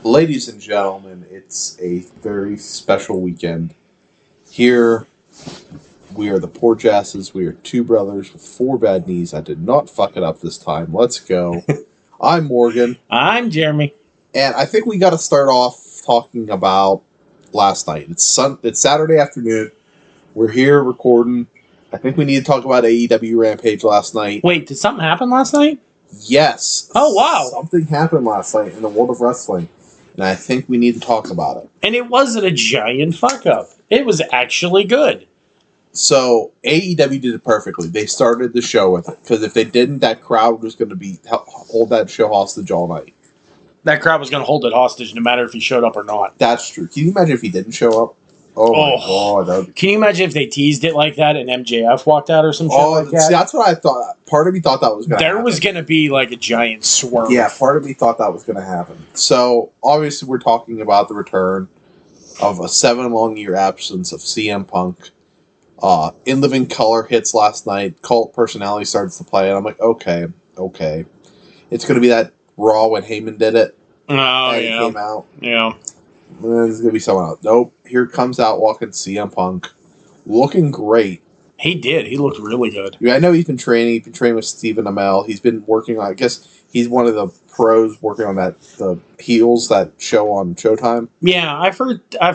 Ladies and gentlemen, it's a very special weekend. Here, we are the Poor Jasses. We are two brothers with four bad knees. I did not fuck it up this time. Let's go. I'm Morgan, I'm Jeremy. and I think we got to start off talking about last night. It's Saturday afternoon. We're here recording. I think we need to talk about AEW Rampage last night. Wait, did something happen last night? Yes. Oh, wow. Something happened last night in the world of wrestling, and I think we need to talk about it. And it wasn't a giant fuck up. It was actually good. So AEW did it perfectly. They started the show with it because if they didn't, that crowd was going to hold that show hostage all night. That crowd was going to hold it hostage no matter if he showed up or not. That's true. Can you imagine if he didn't show up? Oh my god! Can you imagine if they teased it like that and MJF walked out or some shit like that? See, that's what I thought. Part of me thought that was going to happen. There was going to be like a giant swerve. Yeah, part of me thought that was going to happen. So obviously, we're talking about the return of a 7-long-year absence of CM Punk. In Living Color hits last night. Cult Personality starts to play, and I'm like, okay. It's going to be that Raw when Heyman did it. Oh, and yeah. He came out. Yeah. There's going to be someone else. Nope. Here comes out walking CM Punk. Looking great. He did. He looked really good. Yeah, I know he's been training. He's been training with Stephen Amell. He's been working on, I guess he's one of the pros working on the Heels, that show on Showtime. Yeah, I've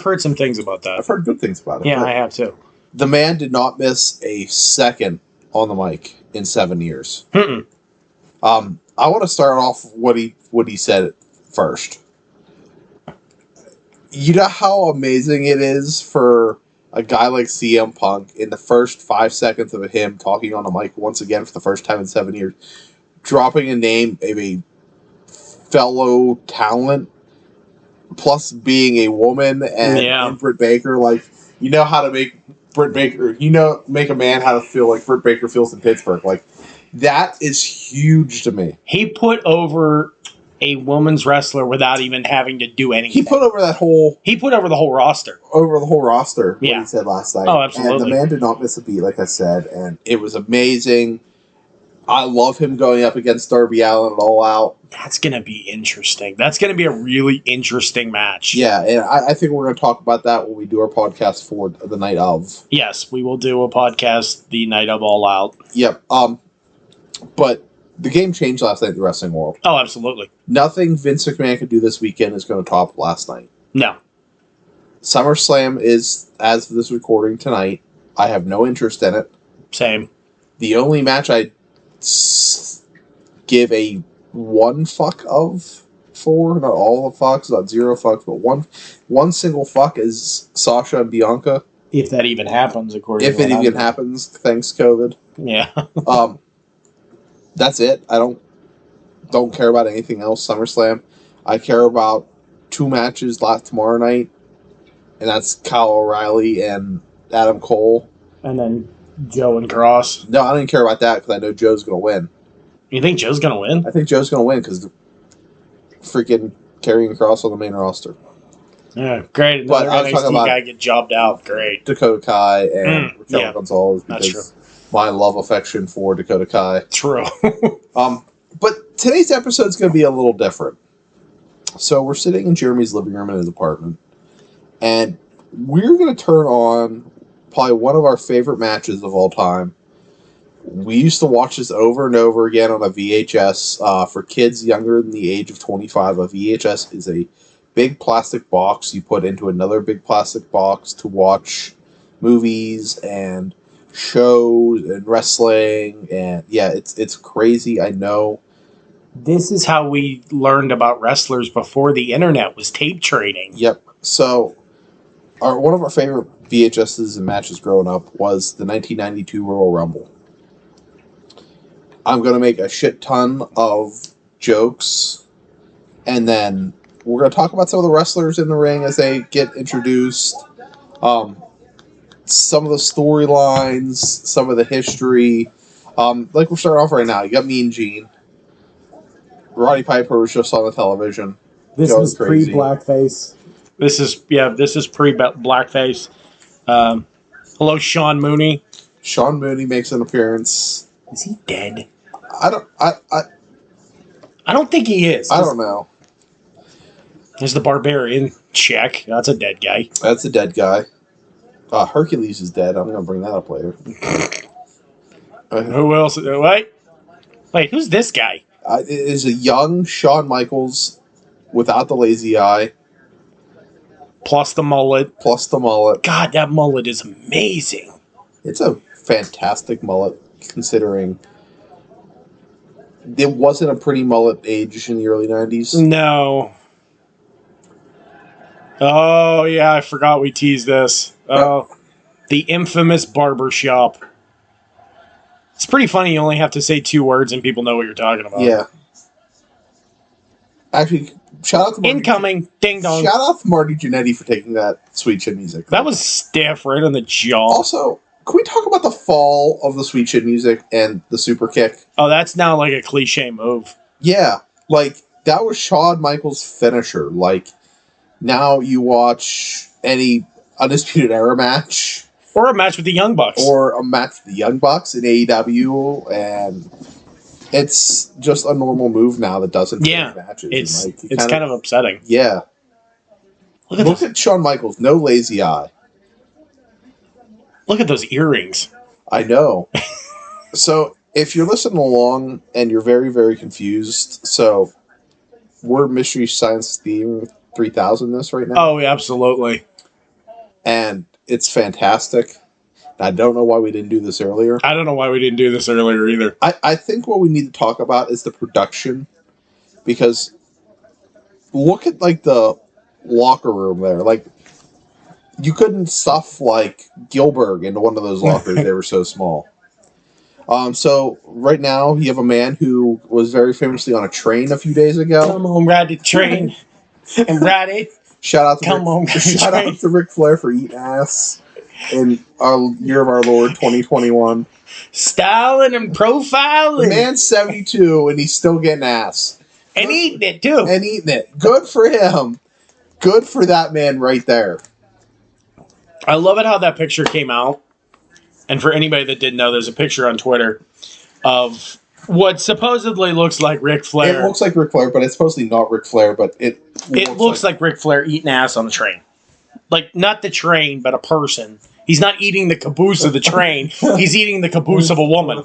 heard some things about that. I've heard good things about it. Yeah, I have too. The man did not miss a second on the mic in 7 years. Mm-mm. I want to start off what he said first. You know how amazing it is for a guy like CM Punk in the first 5 seconds of him talking on the mic once again for the first time in 7 years, dropping a name of a fellow talent, plus being a woman and Britt Baker. Like, you know how to make Britt Baker, make a man how to feel like Britt Baker feels in Pittsburgh. Like, that is huge to me. He put over a woman's wrestler without even having to do anything. He put over the whole roster. What Yeah. he said last night. Oh, absolutely. And the man did not miss a beat, like I said, and it was amazing. I love him going up against Darby Allin at All Out. That's going to be interesting. That's going to be a really interesting match. Yeah, and I think we're going to talk about that when we do our podcast for the night of. Yes, we will do a podcast the night of All Out. Yep. But the game changed last night in the wrestling world. Oh, absolutely. Nothing Vince McMahon could do this weekend is going to top last night. No. SummerSlam is, as of this recording tonight, I have no interest in it. Same. The only match I give a one fuck of for, not all the fucks, not zero fucks, but one single fuck is Sasha and Bianca. If that even happens, according to If it even happens, thanks COVID. Yeah. That's it. I don't care about anything else SummerSlam. I care about 2 matches tomorrow night, and that's Kyle O'Reilly and Adam Cole. And then Joe and Cross. No, I didn't care about that because I know Joe's going to win. You think Joe's going to win? I think Joe's going to win because freaking carrying Cross on the main roster. Yeah, great. Another NXT guy get jobbed out. Great. Dakota Kai and Raquel Gonzalez. That's true. My love affection for Dakota Kai. True. But today's episode is going to be a little different. So we're sitting in Jeremy's living room in his apartment, and we're going to turn on probably one of our favorite matches of all time. We used to watch this over and over again on a VHS. For kids younger than the age of 25, a VHS is a big plastic box you put into another big plastic box to watch movies and shows and wrestling, and yeah, it's crazy. I know. This is how we learned about wrestlers before the internet was tape trading. Yep. So, one of our favorite VHSs and matches growing up was the 1992 Royal Rumble. I'm gonna make a shit ton of jokes, and then we're gonna talk about some of the wrestlers in the ring as they get introduced. Some of the storylines, some of the history. Like we're starting off right now. You got Mean Gene. Roddy Piper was just on the television. This is pre-blackface. This is pre-blackface. Hello, Sean Mooney. Sean Mooney makes an appearance. Is he dead? I don't think he is. I don't know. There's the Barbarian. Check. That's a dead guy. That's a dead guy. Hercules is dead. I'm going to bring that up later. Who else? Wait, who's this guy? It is a young Shawn Michaels without the lazy eye. Plus the mullet. Plus the mullet. God, that mullet is amazing. It's a fantastic mullet, considering it wasn't a pretty mullet age in the early 90s. No. Oh, yeah, I forgot we teased this. Oh, the infamous barbershop. It's pretty funny you only have to say 2 words and people know what you're talking about. Yeah. Actually, shout out to Marty. Incoming. Ding dong. Shout out to Marty Jannetty for taking that Sweet Chin Music. That was stiff right on the jaw. Also, can we talk about the fall of the Sweet Chin Music and the super kick? Oh, that's now like a cliche move. Yeah. Like, that was Shawn Michaels' finisher. Like, now you watch any Undisputed Era match. Or a match with the Young Bucks. Or a match with the Young Bucks in AEW, and it's just a normal move now that doesn't finish matches. It's kind of upsetting. Yeah. Look at Shawn Michaels, no lazy eye. Look at those earrings. I know. So, if you're listening along and you're very, very confused, so we're Mystery Science Theme 3000 this right now. Oh, absolutely. And it's fantastic. I don't know why we didn't do this earlier. I don't know why we didn't do this earlier either. I think what we need to talk about is the production. Because look at, like, the locker room there. Like, you couldn't stuff, like, Gilbert into one of those lockers. They were so small. So, right now, you have a man who was very famously on a train a few days ago. Come on, ride the train. And ride it. Shout out to Ric Flair for eating ass in our year of our Lord 2021. Styling and profiling. The man's 72 and he's still getting ass. And eating it too. And eating it. Good for him. Good for that man right there. I love it how that picture came out. And for anybody that didn't know, there's a picture on Twitter of what supposedly looks like Ric Flair. It looks like Ric Flair, but it's supposedly not Ric Flair, but it looks like Ric Flair eating ass on the train. Like, not the train, but a person. He's not eating the caboose of the train. He's eating the caboose of a woman.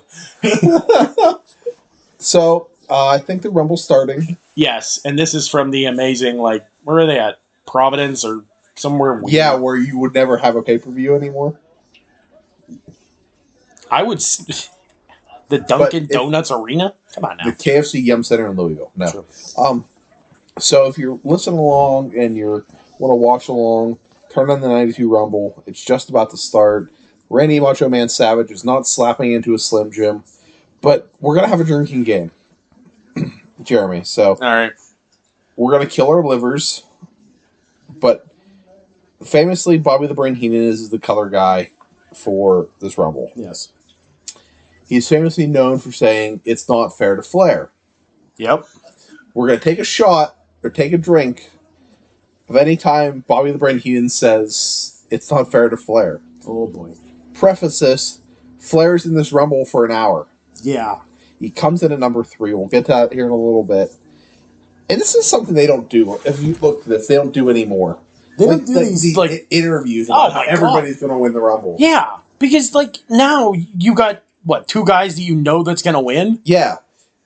So, I think the Rumble's starting. Yes, and this is from the amazing, like, where are they at? Providence or somewhere weird? Yeah, where you would never have a pay-per-view anymore. I would... The Dunkin' Donuts Arena? Come on now. The KFC Yum Center in Louisville. No. Sure. So if you're listening along and you want to watch along, turn on the 92 Rumble. It's just about to start. Randy Macho Man Savage is not slapping into a Slim Jim, but we're going to have a drinking game. Jeremy, so... All right. We're going to kill our livers, but famously, Bobby the Brain Heenan is the color guy for this Rumble. Yes. He's famously known for saying, it's not fair to Flair. Yep. We're going to take a shot or take a drink of any time Bobby the Brain Heenan says, it's not fair to Flair. Oh, boy. Preface this, Flair's in this Rumble for an hour. Yeah. He comes in at number 3. We'll get to that here in a little bit. And this is something they don't do. If you look at this, they don't do anymore. They don't do these like interviews about how everybody's going to win the Rumble. Yeah. Because, like, now you got... What, 2 guys that you know that's going to win? Yeah.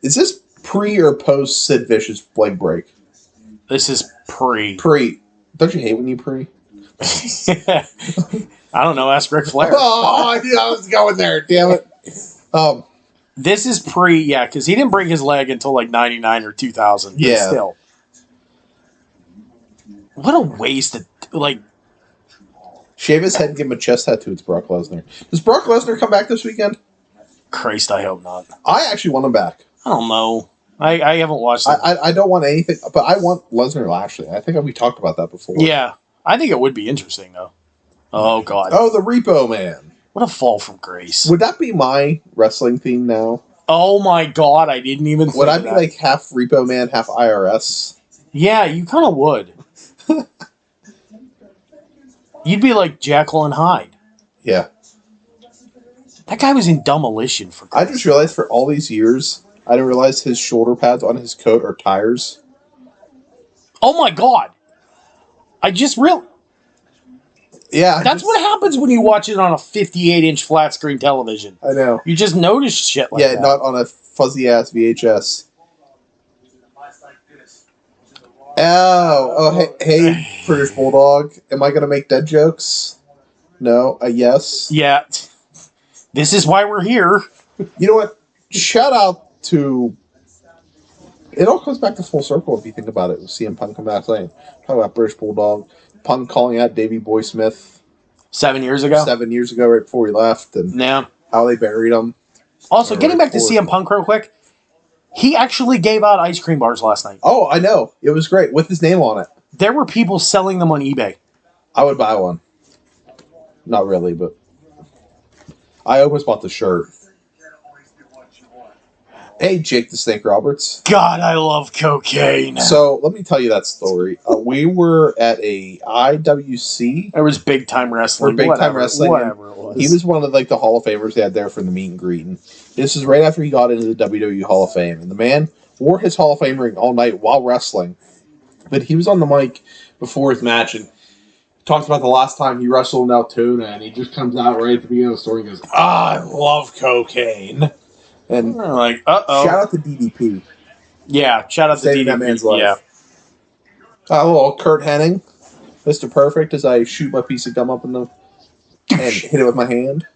Is this pre or post Sid Vicious leg break? This is pre. Pre. Don't you hate when you pre? I don't know. Ask Ric Flair. Oh, I knew I was going there. Damn it. This is pre, yeah, because he didn't break his leg until like 99 or 2000. Yeah. Still. What a waste of, like... Shave his head and give him a chest tattoo. It's Brock Lesnar. Does Brock Lesnar come back this weekend? Christ, I hope not. I actually want him back. I don't know. I haven't watched it. I don't want anything, but I want Lesnar Lashley. I think we talked about that before. Yeah. I think it would be interesting, though. Oh, God. Oh, the Repo Man. What a fall from grace. Would that be my wrestling theme now? Oh, my God. I didn't even think Would I of be that. like half Repo Man, half IRS? Yeah, you kind of would. You'd be like Jekyll and Hyde. Yeah. That guy was in Demolition for I just realized for all these years, I didn't realize his shoulder pads on his coat are tires. Oh my God! I just real. Yeah, That's what happens when you watch it on a 58-inch flat screen television. I know. You just notice shit like that. Yeah, not on a fuzzy ass VHS. Hey, British Bulldog. Am I gonna make dead jokes? No, a yes. Yeah. This is why we're here. You know what? Shout out to. It all comes back to full circle if you think about it. With CM Punk come back saying, talk about British Bulldog, Punk calling out Davey Boy Smith 7 years ago. 7 years ago, right before he left, and Yeah. how they buried him. Also, getting back to CM Punk real quick, he actually gave out ice cream bars last night. Oh, I know. It was great with his name on it. There were people selling them on eBay. I would buy one. Not really, but I almost bought the shirt. Hey, Jake the Snake Roberts. God, I love cocaine. So let me tell you that story. We were at a IWC. It was big time wrestling. Whatever it was. He was one of the Hall of Famers they had there for the meet and greet. And this is right after he got into the WWE Hall of Fame, and the man wore his Hall of Fame ring all night while wrestling. But he was on the mic before his match and talks about the last time he wrestled in Altoona, and he just comes out right at the beginning of the story and goes, "I love cocaine." And we're like, uh-oh. Shout out to DDP. Yeah, shout out to DDP. That man's life. Yeah. A little Kurt Hennig, Mr. Perfect, as I shoot my piece of gum up in the and hit it with my hand.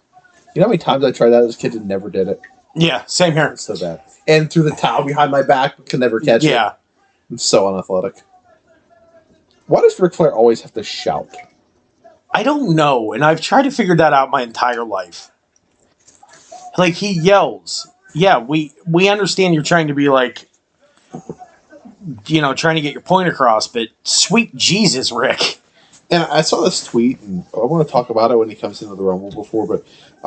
You know how many times I tried that as a kid and never did it? Yeah, same here. It's so bad. And through the towel behind my back, but could never catch it. Yeah. I'm so unathletic. Why does Ric Flair always have to shout? I don't know, and I've tried to figure that out my entire life. Like, he yells. Yeah, we understand you're trying to be like, trying to get your point across, but sweet Jesus, Rick. And I saw this tweet, and I want to talk about it when he comes into the Rumble before, but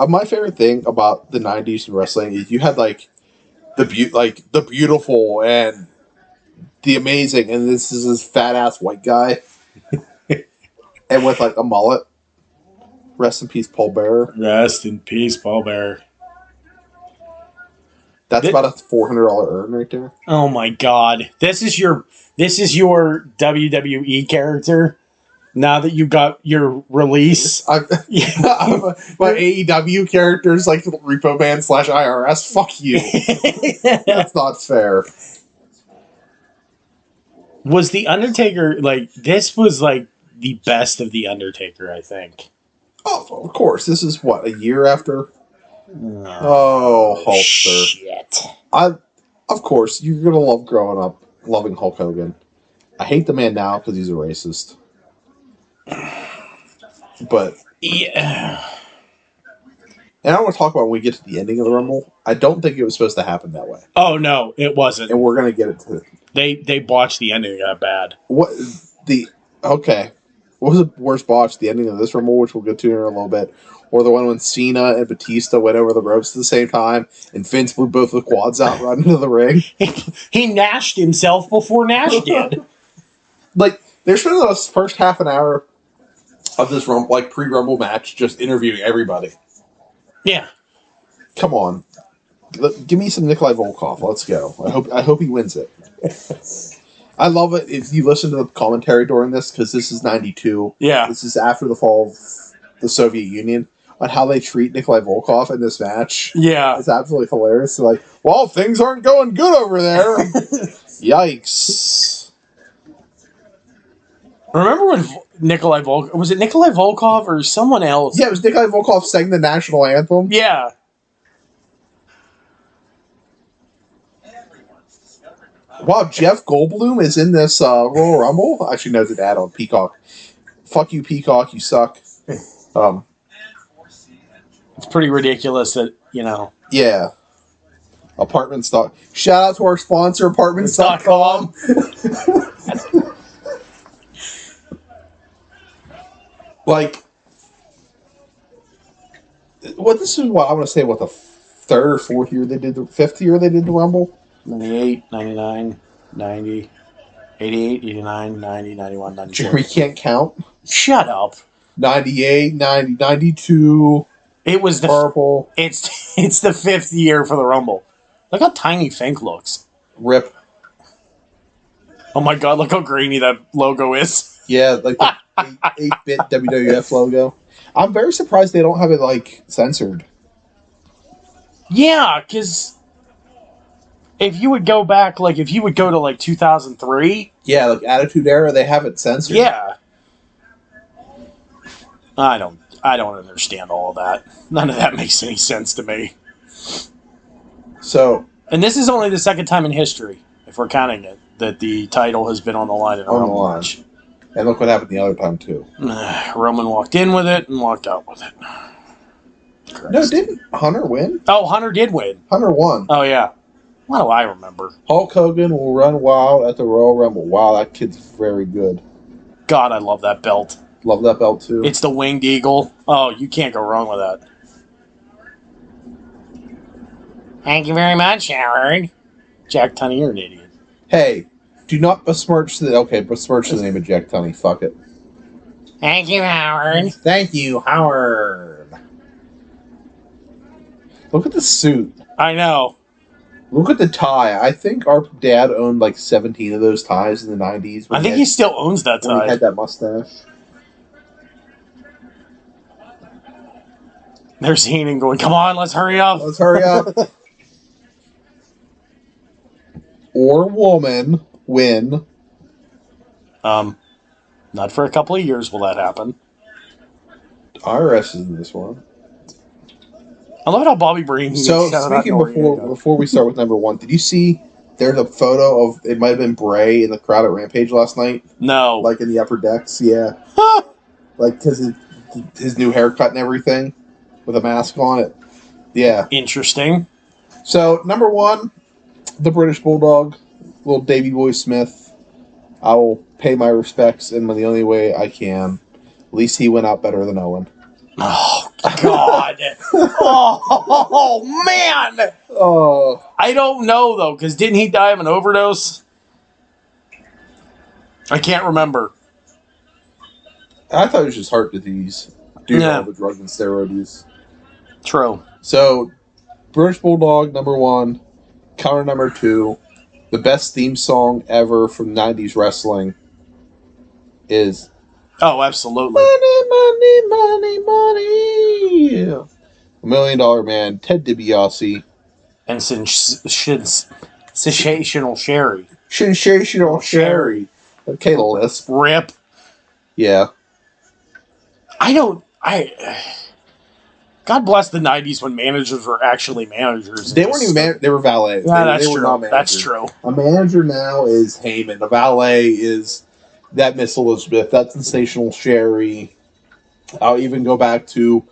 my favorite thing about the 90s in wrestling is you had, the beautiful and the amazing, and this is this fat-ass white guy, and with, a mullet. Rest in peace, Paul Bearer. Rest in peace, Paul Bearer. That's about a $400 earn right there. Oh my God! This is your WWE character. Now that you got your release, my AEW character's like Repo Man / IRS. Fuck you. That's not fair. Was the Undertaker this? Was the best of the Undertaker, I think. Oh, of course. This is what, a year after. Oh, Hulkster. Shit. Of course, you're gonna love growing up loving Hulk Hogan. I hate the man now because he's a racist. But yeah, and I want to talk about when we get to the ending of the Rumble. I don't think it was supposed to happen that way. Oh no, it wasn't. And we're gonna get it to. They botched the ending. Got bad. Okay? What was the worst botch? The ending of this Rumble, which we'll get to in a little bit, or the one when Cena and Batista went over the ropes at the same time, and Vince blew both the quads out right into the ring. He gnashed himself before Nash did. They're spending the first half an hour of this pre-Rumble match just interviewing everybody. Yeah. Come on. Give me some Nikolai Volkov. Let's go. I hope he wins it. I love it if you listen to the commentary during this, because this is 92. Yeah. This is after the fall of the Soviet Union, on how they treat Nikolai Volkov in this match. Yeah. It's absolutely hilarious. They're like, well, things aren't going good over there. Yikes. Remember when Nikolai Volkov... Was it Nikolai Volkov or someone else? Yeah, it was Nikolai Volkov sang the national anthem. Yeah. Wow, Jeff Goldblum is in this Royal Rumble? Actually, no, it's an ad on Peacock. Fuck you, Peacock, you suck. It's pretty ridiculous that, Yeah. Apartment stock. Shout out to our sponsor, apartments.com. This is what I want to say, the third or fourth year they did, the fifth year they did the Rumble? 98, 99, 90, 88, 89, 90, 91, 92. Jeremy can't count. Shut up. 98, 90, 92. It was the purple. It's the fifth year for the Rumble. Look how tiny Fink looks. Rip. Oh my God! Look how grainy that logo is. Yeah, like the 8-bit WWF logo. I'm very surprised they don't have it like censored. Yeah, because if you would go back, like if you would go to like 2003, Yeah, like Attitude Era, they have it censored. yeah. I don't understand all of that. None of that makes any sense to me. So And this is only the second time in history, if we're counting it, that the title has been on the line in a on the Rumble line, match. and look what happened the other time too. Roman walked in with it and walked out with it. Christ. No, didn't Hunter win? Oh, Hunter did win. Hunter won. Oh, yeah. What do I remember? Hulk Hogan will run wild at the Royal Rumble. Wow, that kid's very good. God, I love that belt. Love that belt too. It's the Winged Eagle. Oh, you can't go wrong with that. Thank you very much, Howard. Jack Tunney, you're an idiot. Hey, do not besmirch besmirch the name of Jack Tunney. Fuck it. Thank you, Howard. Thank you, Howard. Look at the suit. I know. Look at the tie. I think our dad owned like 17 of those ties in the 90s. I think he still owns that when he tie. had that mustache. There's Heenan going, come on, let's hurry up. Let's hurry up. Or woman win. Not for a couple of years will that happen. IRS is in this one. I love how Bobby Breen. So speaking before we start with number one, did you see there's a photo of it might have been Bray in the crowd at Rampage last night? No, like in the upper decks, yeah, like because his new haircut and everything with a mask on it. Yeah, interesting. So number one, the British Bulldog, little Davy Boy Smith. I will pay my respects in the only way I can. At least he went out better than Owen. Oh, God. Oh, man. Oh. I don't know, though, because didn't he die of an overdose? I can't remember. I thought it was just heart disease due to all the drugs and steroids. True. So, British Bulldog, number one. Counter number two. The best theme song ever from 90s wrestling is... Oh, absolutely. Money, money, money, money. $1 Million Man, Ted DiBiase. And Sensational Sherry. Sensational Sherry. Okay, Lisp. Rip. Yeah. God bless the 90s when managers were actually managers. They weren't even they were valets. Yeah, they were not managers. That's true. A manager now is Heyman. A valet is that Miss Elizabeth. That Sensational Sherry. I'll even go back to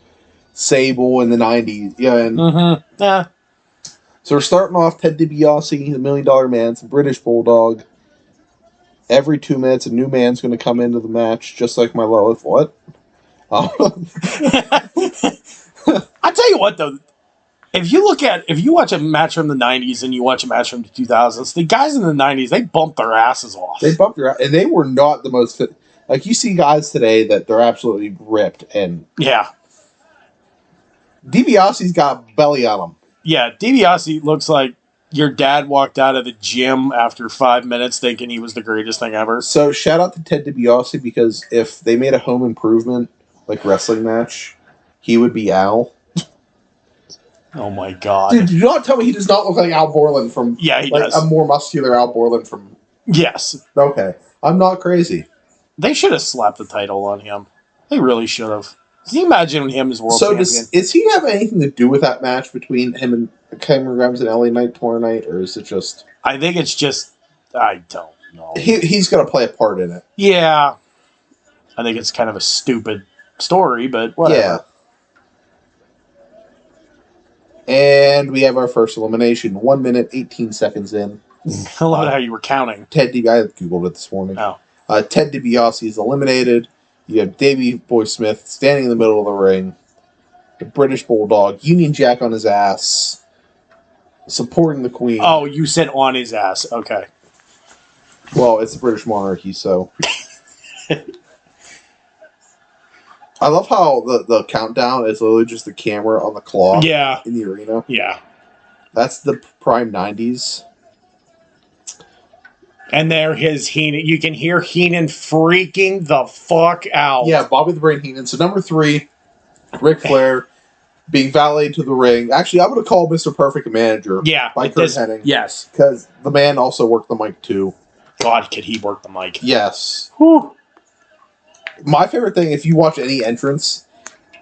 Sable in the 90s. Yeah. And yeah. So we're starting off Ted DiBiase, the $1 Million Man, some British Bulldog. Every 2 minutes, a new man's going to come into the match, just like my Lilith. What? I tell you what, though, if you watch a match from the 90s and you watch a match from the 2000s, the guys in the 90s, they bumped their asses off. They bumped their ass, and they were not the most fit. Like, you see guys today that they're absolutely ripped, and... Yeah. DiBiase's got belly on him. Yeah, DiBiase looks like your dad walked out of the gym after 5 minutes thinking he was the greatest thing ever. So, shout out to Ted DiBiase, because if they made a home improvement, like, wrestling match, he would be Al. Oh my God. Dude, do not tell me he does not look like Al Borland from... Yeah, he does. A more muscular Al Borland from... Yes. Okay. I'm not crazy. They should have slapped the title on him. They really should have. Can you imagine him as world champion? So does he have anything to do with that match between him and Cameron Grimes and LA Knight tomorrow night, or is it just... I think it's just... I don't know. He's going to play a part in it. Yeah. I think it's kind of a stupid story, but whatever. Yeah. And we have our first elimination. 1 minute, 18 seconds in. I love how you were counting. I Googled it this morning. Oh. Ted DiBiase is eliminated. You have Davey Boy Smith standing in the middle of the ring. The British Bulldog, Union Jack on his ass, supporting the Queen. Oh, you said on his ass. Okay. Well, it's the British monarchy, so... I love how the countdown is literally just the camera on the clock in the arena. Yeah. That's the prime 90s. And there his Heenan. You can hear Heenan freaking the fuck out. Yeah, Bobby the Brain Heenan. So number 3, Ric Flair being valeted to the ring. Actually, I'm going to call Mr. Perfect a manager. Yeah. By Kurt Hennig. Yes. Because the man also worked the mic too. God, could he work the mic? Yes. Whew. My favorite thing, if you watch any entrance,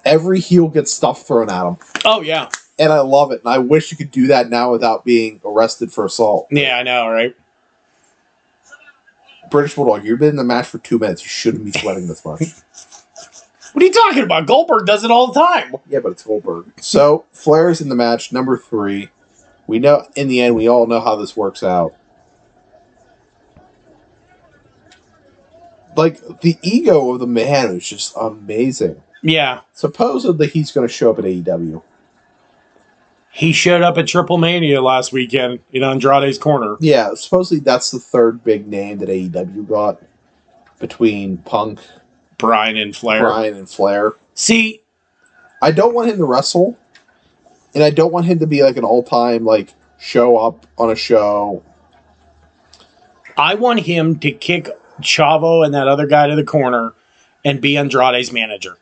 every heel gets stuff thrown at him. Oh, yeah. And I love it. And I wish you could do that now without being arrested for assault. Yeah, I know, right? British Bulldog, you've been in the match for 2 minutes. You shouldn't be sweating this much. What are you talking about? Goldberg does it all the time. Yeah, but it's Goldberg. So, Flair's in the match, number 3. We know, in the end, we all know how this works out. Like, the ego of the man is just amazing. Yeah. Supposedly, he's going to show up at AEW. He showed up at Triple Mania last weekend in Andrade's corner. Yeah, supposedly that's the 3rd big name that AEW got between Punk, Bryan, and Flair. See, I don't want him to wrestle, and I don't want him to be like an all-time, like, show up on a show. I want him to kick Chavo and that other guy to the corner and be Andrade's manager.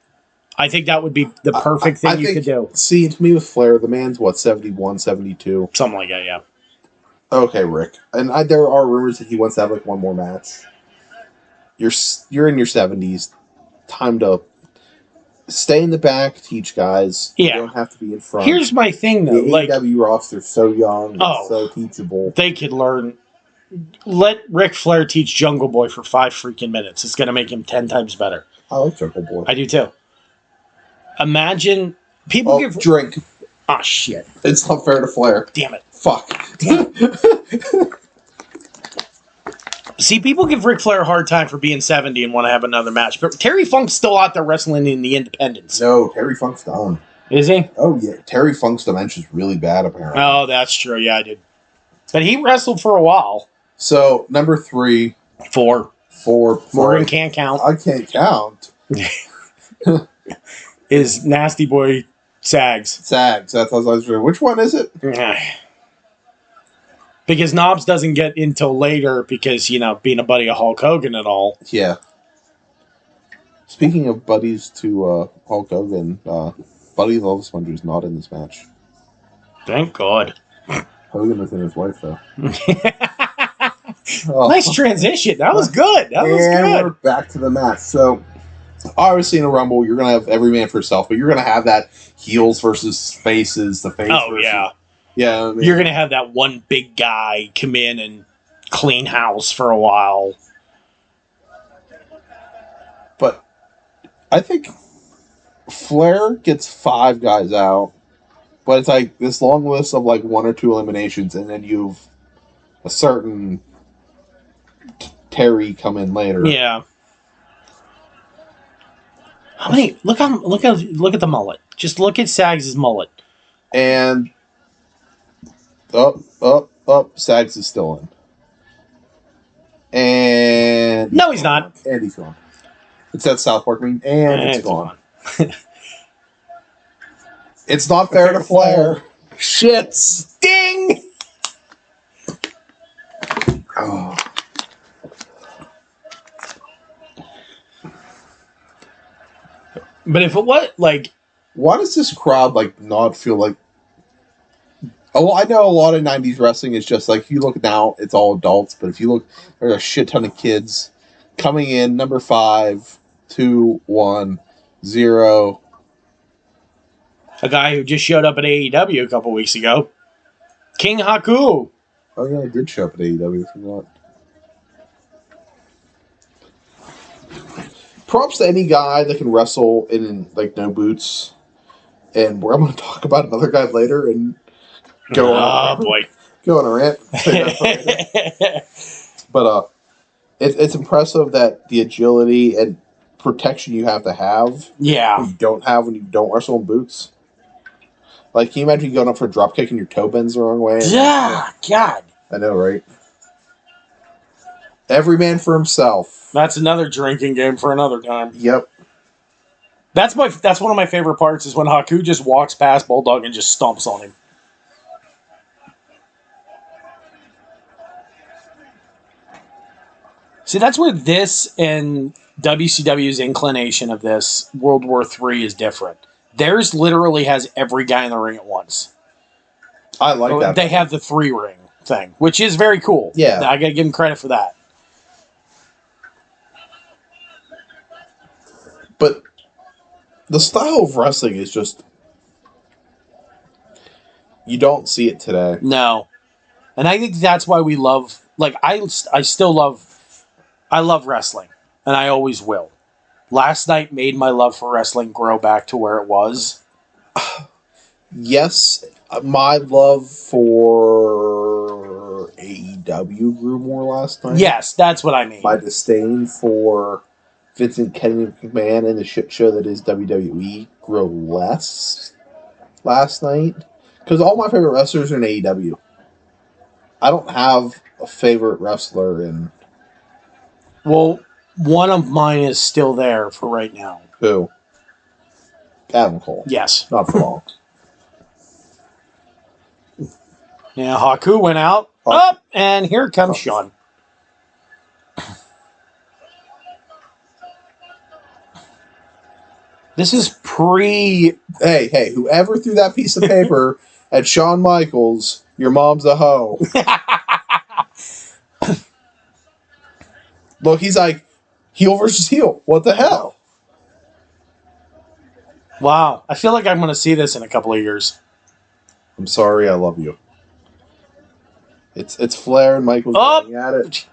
I think that would be the perfect thing you could do. See, to me with Flair, the man's, 71, 72? Something like that, yeah. Okay, Rick. And there are rumors that he wants to have, like, one more match. You're in your 70s. Time to stay in the back, teach guys. Yeah. You don't have to be in front. Here's my thing, though. The AEW roster's so young and so teachable. They could learn. Let Ric Flair teach Jungle Boy for 5 freaking minutes. It's going to make him 10 times better. I like Jungle Boy. I do, too. Imagine people give... Drink. Oh, shit. It's not fair to Flair. Damn it. Fuck. Damn it. See, people give Ric Flair a hard time for being 70 and want to have another match. But Terry Funk's still out there wrestling in the independents. No, Terry Funk's done. Is he? Oh, yeah. Terry Funk's dementia's really bad, apparently. Oh, that's true. Yeah, I did. But he wrestled for a while. So, number 3. 4. Morgan can't count. I can't count. Is Nasty Boy Sags. That's what I was doing. Which one is it? Because Knobs doesn't get until later because, being a buddy of Hulk Hogan and all. Yeah. Speaking of buddies to Hulk Hogan, Buddy the Love Sponger's not in this match. Thank God. Hogan is in his wife, though. Nice transition. That was good. And we're back to the match. So, obviously in a Rumble, you're going to have every man for himself, but you're going to have that heels versus faces, the face versus... yeah. Yeah, I mean, you're going to have that one big guy come in and clean house for a while. But I think Flair gets 5 guys out, but it's like this long list of like 1 or 2 eliminations, and then you've a certain Terry come in later. Yeah. How many? Look at the mullet. Just look at Sags' mullet. And Sags is still in. And no, he's not. And he's gone. It's that South Park meme, and it's gone. It's not fair to Flair. Shits. Ding. Oh. But if it was like, why does this crowd like not feel like? Oh, I know a lot of '90s wrestling is just like, if you look now, it's all adults. But if you look, there's a shit ton of kids coming in. Number 5, 2, 1, 0. A guy who just showed up at AEW a couple weeks ago, King Haku. Oh yeah, I did show up at AEW. I forgot. Props to any guy that can wrestle in like no boots, and I'm going to talk about another guy later and go on. Oh boy, go on a rant. But it's impressive that the agility and protection you have to have. Yeah, you don't have when you don't wrestle in boots. Like, can you imagine going up for a drop kick and your toe bends the wrong way? Yeah, God. I know, right? Every man for himself. That's another drinking game for another time. Yep. That's one of my favorite parts is when Haku just walks past Bulldog and just stomps on him. See, that's where this and WCW's inclination of this World War III is different. Theirs literally has every guy in the ring at once. I like that. They have the 3-ring thing, which is very cool. Yeah. I gotta give them credit for that. But the style of wrestling is just... You don't see it today. No. And I think that's why we love... Like, I still love... I love wrestling. And I always will. Last night made my love for wrestling grow back to where it was. Yes, my love for AEW grew more last night. Yes, that's what I mean. My disdain for Vincent Kennedy McMahon and the shit show that is WWE grew less last night. Because all my favorite wrestlers are in AEW. I don't have a favorite wrestler in... Well, one of mine is still there for right now. Who? Adam Cole. Yes. Not for long. Yeah, Haku went out. Up, and here comes Sean. This is pre... Hey, whoever threw that piece of paper at Shawn Michaels, your mom's a hoe. Look, he's like, heel versus heel. What the hell? Wow. I feel like I'm going to see this in a couple of years. I'm sorry, I love you. It's Flair and Michaels going at it.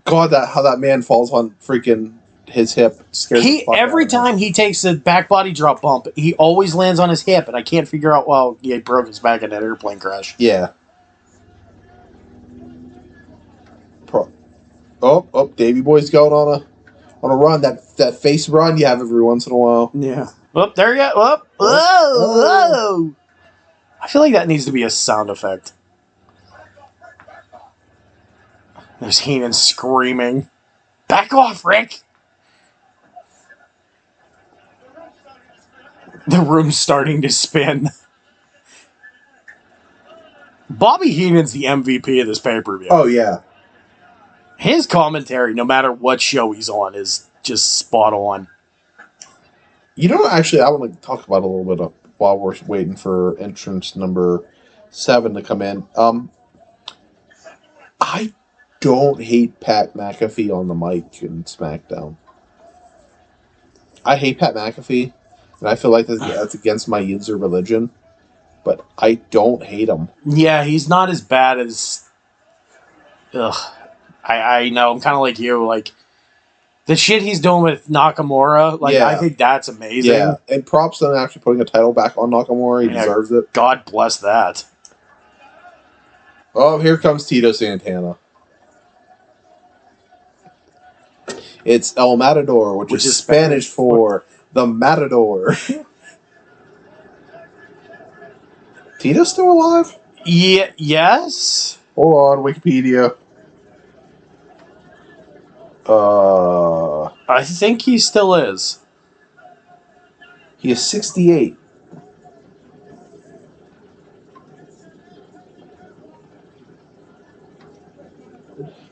God, how that man falls on freaking his hip scares the fuck every out of me. time he takes a back body drop bump, he always lands on his hip, and I can't figure out. Well, he broke his back in that airplane crash. Yeah. Davey Boy's going on a run. That face run you have every once in a while. Yeah. Oh, there you go. Whoa. I feel like that needs to be a sound effect. There's Heenan screaming. Back off, Rick! The room's starting to spin. Bobby Heenan's the MVP of this pay-per-view. Oh, yeah. His commentary, no matter what show he's on, is just spot on. You know, actually, I want to talk about a little bit while we're waiting for entrance number 7 to come in. I don't hate Pat McAfee on the mic in SmackDown. I hate Pat McAfee, and I feel like that's against my user religion, but I don't hate him. Yeah, he's not as bad as... Ugh. I know, I'm kind of like you, like... The shit he's doing with Nakamura, I think that's amazing. Yeah, and props on actually putting a title back on Nakamura. He deserves it. God bless that. Oh, here comes Tito Santana. It's El Matador, which is Spanish for the Matador. Tito's still alive? Yeah, yes? Hold on, Wikipedia. I think he still is. He is 68.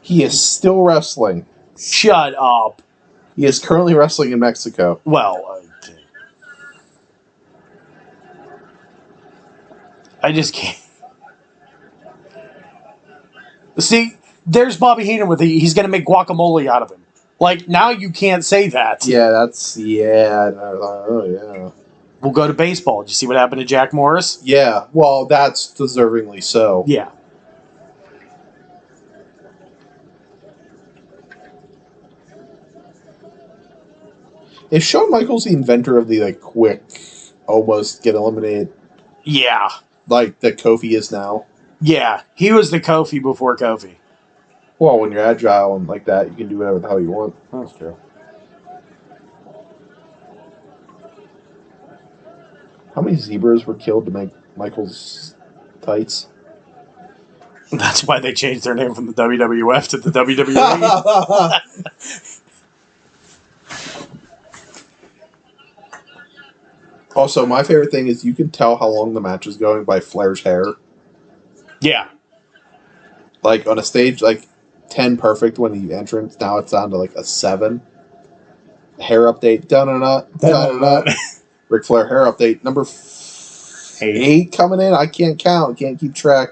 He is still wrestling. Shut up. He is currently wrestling in Mexico. Well, I just can't. See, there's Bobby Heenan with he's going to make guacamole out of him. Like, now you can't say that. Yeah, yeah. We'll go to baseball. Did you see what happened to Jack Morris? Yeah, well, that's deservingly so. Yeah. Is Shawn Michaels the inventor of the, quick, almost get eliminated? Yeah. Like that Kofi is now? Yeah, he was the Kofi before Kofi. Well, when you're agile and like that, you can do whatever the hell you want. That's true. How many zebras were killed to make Michaels tights? That's why they changed their name from the WWF to the WWE. Also, my favorite thing is you can tell how long the match is going by Flair's hair. Yeah. Like, on a stage, 10 perfect when the entrance. Now it's down to like a 7. Hair update. Dun-dun-dun. Ric Flair hair update. Number 8 coming in. I can't count. Can't keep track.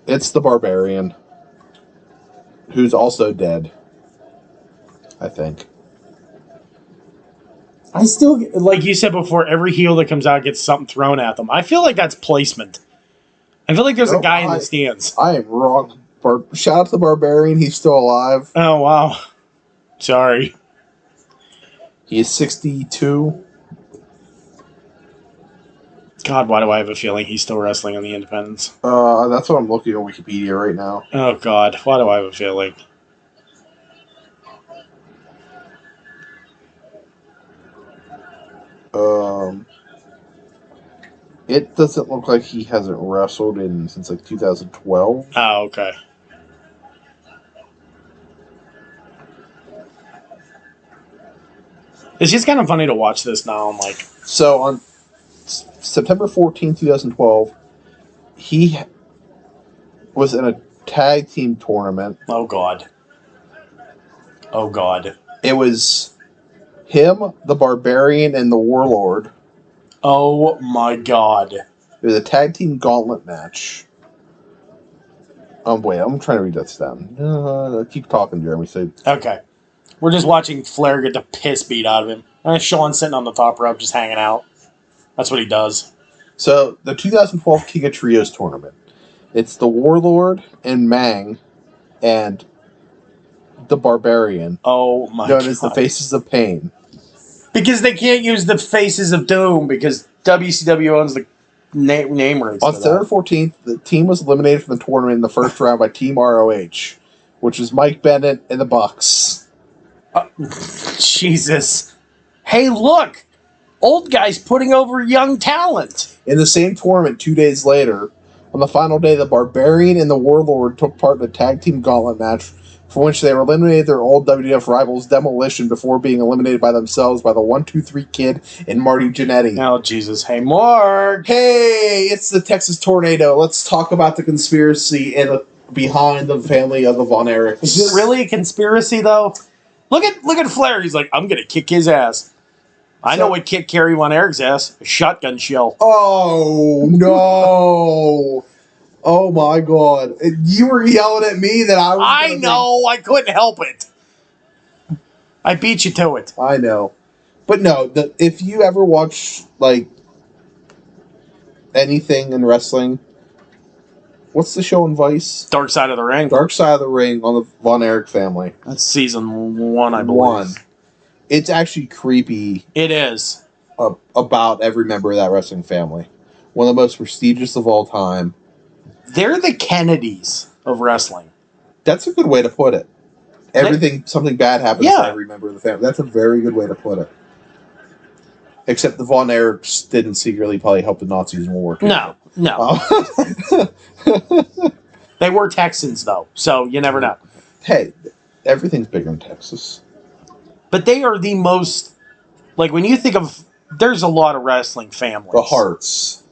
It's the Barbarian, who's also dead, I think. I still, like you said before, every heel that comes out gets something thrown at them. I feel like that's placement. I feel like there's a guy in the stands. I am wrong. Shout out to the Barbarian. He's still alive. Oh, wow. Sorry. He is 62. God, why do I have a feeling he's still wrestling on the Independents? That's what I'm looking on Wikipedia right now. Oh, God. Why do I have a feeling? It doesn't look like he hasn't wrestled since like 2012. Oh, okay. It's just kind of funny to watch this now. I'm like, So on September 14th, 2012, he was in a tag team tournament. oh, God. Oh, God. It was him, the Barbarian, and the Warlord. Oh, my God. It was a tag team gauntlet match. Wait, I'm trying to read that down. Keep talking, Jeremy. Okay. We're just watching Flair get the piss beat out of him. And Sean sitting on the top rope just hanging out. That's what he does. So, the 2012 King of Trios tournament. It's the Warlord and Mang and the Barbarian. Oh, my known God. as the Faces of Pain. Because they can't use the Faces of Doom because WCW owns the name rights. On September 14th, the team was eliminated from the tournament in the first round by Team ROH, which is Mike Bennett and the Bucks. Jesus. Hey, look! Old guys putting over young talent. In the same tournament 2 days later, on the final day, the Barbarian and the Warlord took part in a tag team gauntlet match for which they eliminated their old WWF rivals Demolition before being eliminated by themselves by the 1-2-3 Kid and Marty Jannetty. Oh, Jesus. Hey, Mark! Hey, it's the Texas Tornado. Let's talk about the conspiracy behind the family of the Von Erichs. Is it really a conspiracy, though? Look at Flair. He's like, I'm going to kick his ass. I know what kicked Kerry Von Erich's ass. A shotgun shell. Oh, no. Oh, my God. You were yelling at me that I was I know. I couldn't help it. I beat you to it. I know. But no, if you ever watch, like, anything in wrestling, what's the show on Vice? Dark Side of the Ring. Dark Side of the Ring on the Von Erich family. That's season 1, I believe. It's actually creepy. It is. About every member of that wrestling family. One of the most prestigious of all time. They're the Kennedys of wrestling. That's a good way to put it. Something bad happens to every member of the family. That's a very good way to put it. Except the Von Erichs didn't secretly probably help the Nazis in World War II. No. They were Texans, though, so you never know. Hey, everything's bigger in Texas. But they are the most... Like, when you think of... There's a lot of wrestling families. The Harts.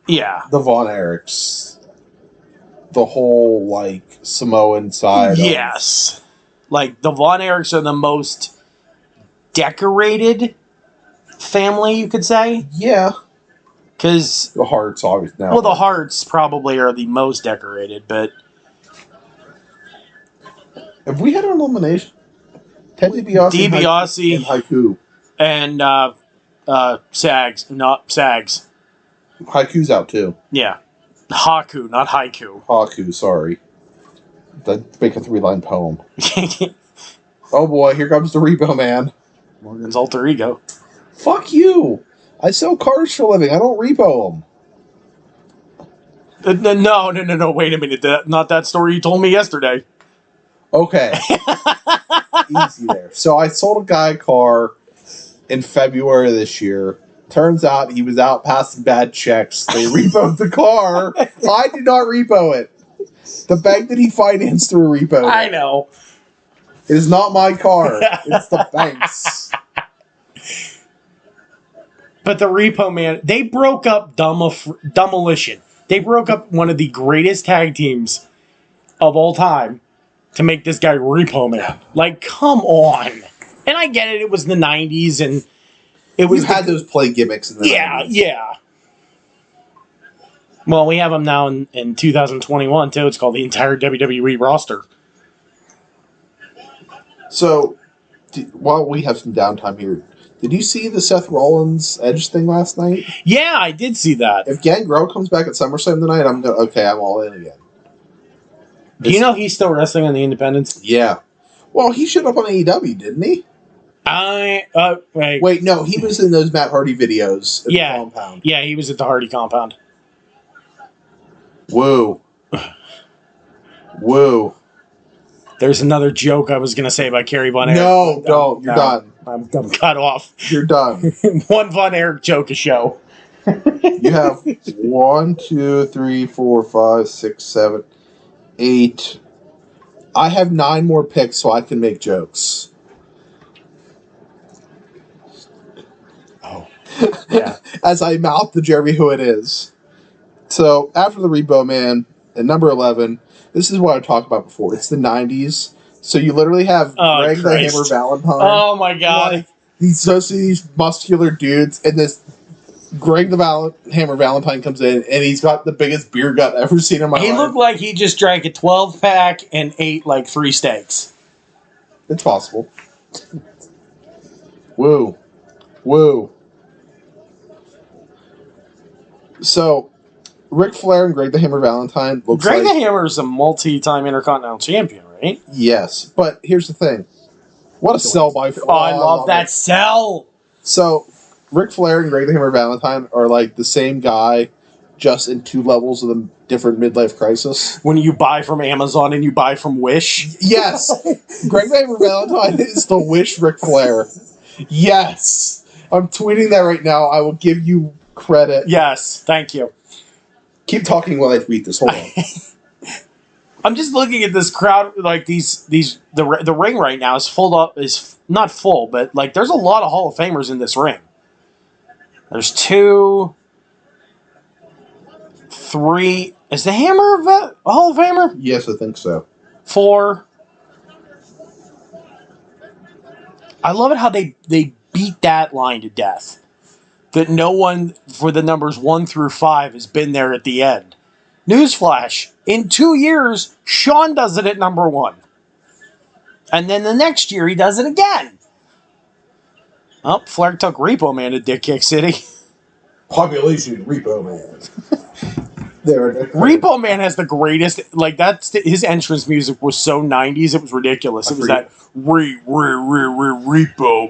Yeah. The Von Erichs. The whole, like, Samoan side. Yes. Like, the Von Erichs are the most decorated family, you could say. Yeah. Because... The Harts always now. Well, the Harts probably are the most decorated, but... Have we had an elimination? Ted DiBiase and Haku. And Sags. Not Sags. Haiku's out, too. Yeah. Haku, not Haiku. Haku, sorry. That'd make a 3-line poem. Oh boy, here comes the Repo Man. Morgan's alter ego. Fuck you! I sell cars for a living. I don't repo them. No. Wait a minute. Not that story you told me yesterday. Okay. Easy there. So I sold a guy a car in February of this year. Turns out he was out passing bad checks. They repoed the car. I did not repo it. The bank that he financed through repo. I know. It is not my car. It's the bank's. But the Repo Man, they broke up Demolition. They broke up one of the greatest tag teams of all time to make this guy Repo Man. Like, come on. And I get it. It was the 90s and it was You had those play gimmicks in the Yeah, 90s. yeah. Well, we have them now in 2021 too. It's called the entire WWE roster. So, while we have some downtime here, did you see the Seth Rollins Edge thing last night? Yeah, I did see that. If Gangrel comes back at SummerSlam tonight, I'm all in again. Do you know he's still wrestling on the Independents? Yeah. Well, he showed up on AEW, didn't he? Wait, no, he was in those Matt Hardy videos at the compound. Yeah, he was at the Hardy compound. Whoa. Whoa. There's another joke I was going to say about Kerry Von Erich. No, don't. You're done. I'm cut off. You're done. One Von Erich joke a show. You have 1, 2, 3, 4, 5, 6, 7, 8. I have 9 more picks so I can make jokes. Oh. Yeah. As I mouth the Jeremy who it is. So, after the Repo Man, at number 11, this is what I talked about before. It's the 90s. So, you literally have Greg the Hammer Valentine. Oh, my God. Like, these muscular dudes, and this Greg the Hammer Valentine comes in, and he's got the biggest beer gut I've ever seen in my life. He looked like he just drank a 12-pack and ate like 3 steaks. It's possible. Woo. Woo. So, Ric Flair and Greg the Hammer Valentine looks Greg the Hammer is a multi-time Intercontinental Champion, right? Yes, but here's the thing. What a sell by Flair. Oh, I love that sell. So, Ric Flair and Greg the Hammer Valentine are like the same guy, just in 2 levels of the different midlife crisis. When you buy from Amazon and you buy from Wish. Yes. Greg the Hammer Valentine is the Wish Ric Flair. Yes. I'm tweeting that right now. I will give you credit. Yes, thank you. Keep talking while I tweet this. Hold on. I'm just looking at this crowd. Like the ring right now is full up. Is not full, but like there's a lot of Hall of Famers in this ring. There's 2, 3. Is the Hammer a Hall of Famer? Yes, I think so. 4. I love it how they beat that line to death. That no one for the numbers 1 through 5 has been there at the end. Newsflash, in 2 years, Shawn does it at number 1. And then the next year, he does it again. Oh, Flair took Repo Man to Dick Kick City. Population Repo Man. Repo Man has the greatest, like, his entrance music was so 90s, it was ridiculous. It was that, Repo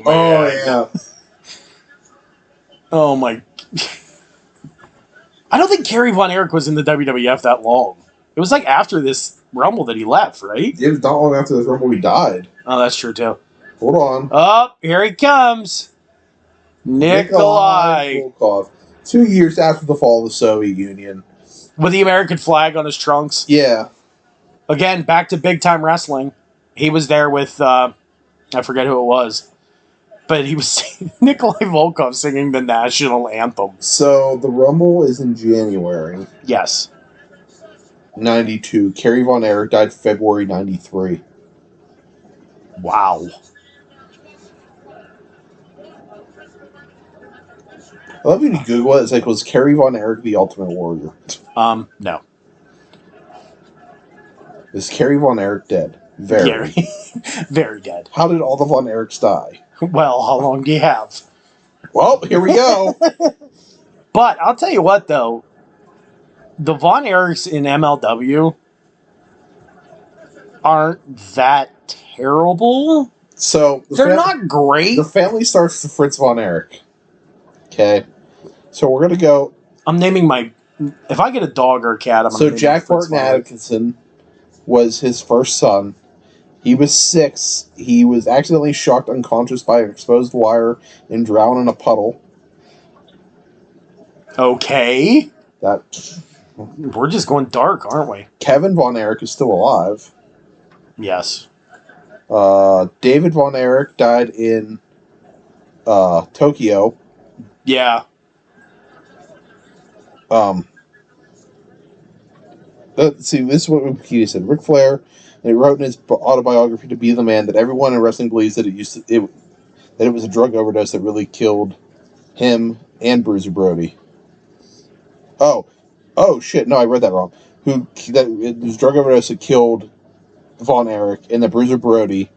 Man. Oh, yeah. Oh, my. I don't think Kerry Von Erich was in the WWF that long. It was like after this Rumble that he left, right? It was not long after this Rumble he died. Oh, that's true, too. Hold on. Oh, here he comes. Nikolai Volkov. 2 years after the fall of the Soviet Union. with the American flag on his trunks. Yeah. Again, back to big time wrestling. He was there with, I forget who it was. But he was Nikolai Volkov singing the national anthem. So the Rumble is in January. Yes. 92. Kerry Von Erich died February 93. Wow. I love when you Google it. It's like, was Kerry Von Erich the Ultimate Warrior? No. Is Kerry Von Erich dead? Very. Very dead. How did all the Von Erichs die? Well, how long do you have? Well, here we go. But I'll tell you what, though. The Von Erichs in MLW aren't that terrible. So they're not great. The family starts with Fritz Von Erich. Okay. So we're going to go. I'm naming my... If I get a dog or a cat, I'm going to name Jack Barton Atkinson was his first son. He was 6. He was accidentally shocked unconscious by an exposed wire and drowned in a puddle. Okay. That we're just going dark, aren't we? Kevin Von Erich is still alive. Yes. David Von Erich died in Tokyo. Yeah. See, this is what Wikipedia said. Ric Flair, and he wrote in his autobiography to be the man that everyone in wrestling believes that that it was a drug overdose that really killed him and Bruiser Brody. Oh shit! No, I read that wrong. It was drug overdose that killed Von Erich and the Bruiser Brody,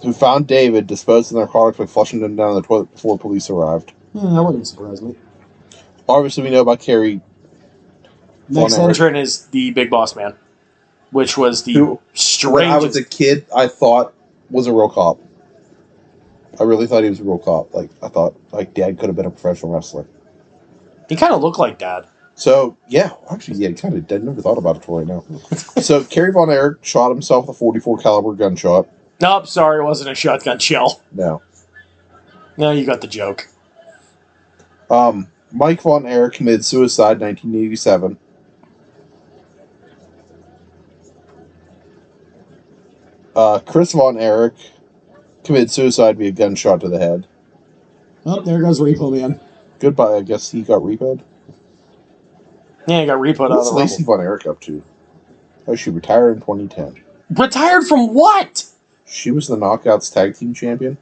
who found David disposed of narcotics by flushing them down the toilet before police arrived. That wouldn't surprise me. Obviously, we know about Kerry. Next entrant is the Big Boss Man, which was the strangest. When I was a kid, I thought was a real cop. I really thought he was a real cop. Like, I thought, like, Dad could have been a professional wrestler. He kind of looked like Dad. So, yeah, actually, yeah, kind of did. Never thought about it till right now. So, Kerry Von Erich shot himself with a .44 caliber gunshot. Nope, sorry, it wasn't a shotgun shell. No. No, you got the joke. Mike Von Erich committed suicide in 1987. Chris Von Erich committed suicide via gunshot to the head. Oh, there goes Repo Man. Goodbye, I guess he got repoed. Yeah, he got repoed out of the What's Lacey Von Erich up to? Oh, she retired in 2010. Retired from what? She was the Knockouts Tag Team Champion.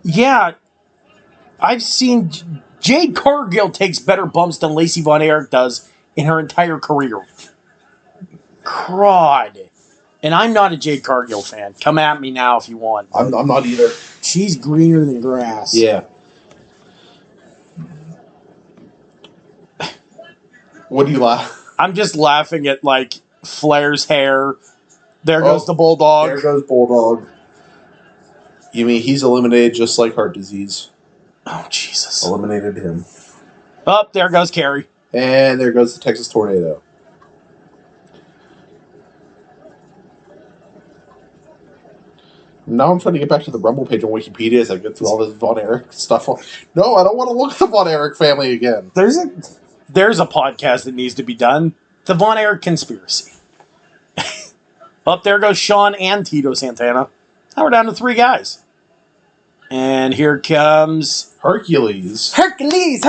Yeah, I've seen Jade Cargill takes better bumps than Lacey Von Erich does in her entire career. Crud. And I'm not a Jade Cargill fan. Come at me now if you want. I'm not either. She's greener than grass. Yeah. What do you laugh? I'm just laughing at, like, Flair's hair. There goes the Bulldog. There goes Bulldog. You mean he's eliminated just like heart disease? Oh, Jesus. Eliminated him. Oh, there goes Kerry. And there goes the Texas Tornado. Now I'm trying to get back to the Rumble page on Wikipedia as I get through all this Von Erich stuff. No, I don't want to look at the Von Erich family again. There's a podcast that needs to be done. The Von Erich Conspiracy. Up there goes Sean and Tito Santana. Now we're down to 3 guys. And here comes Hercules. Hercules.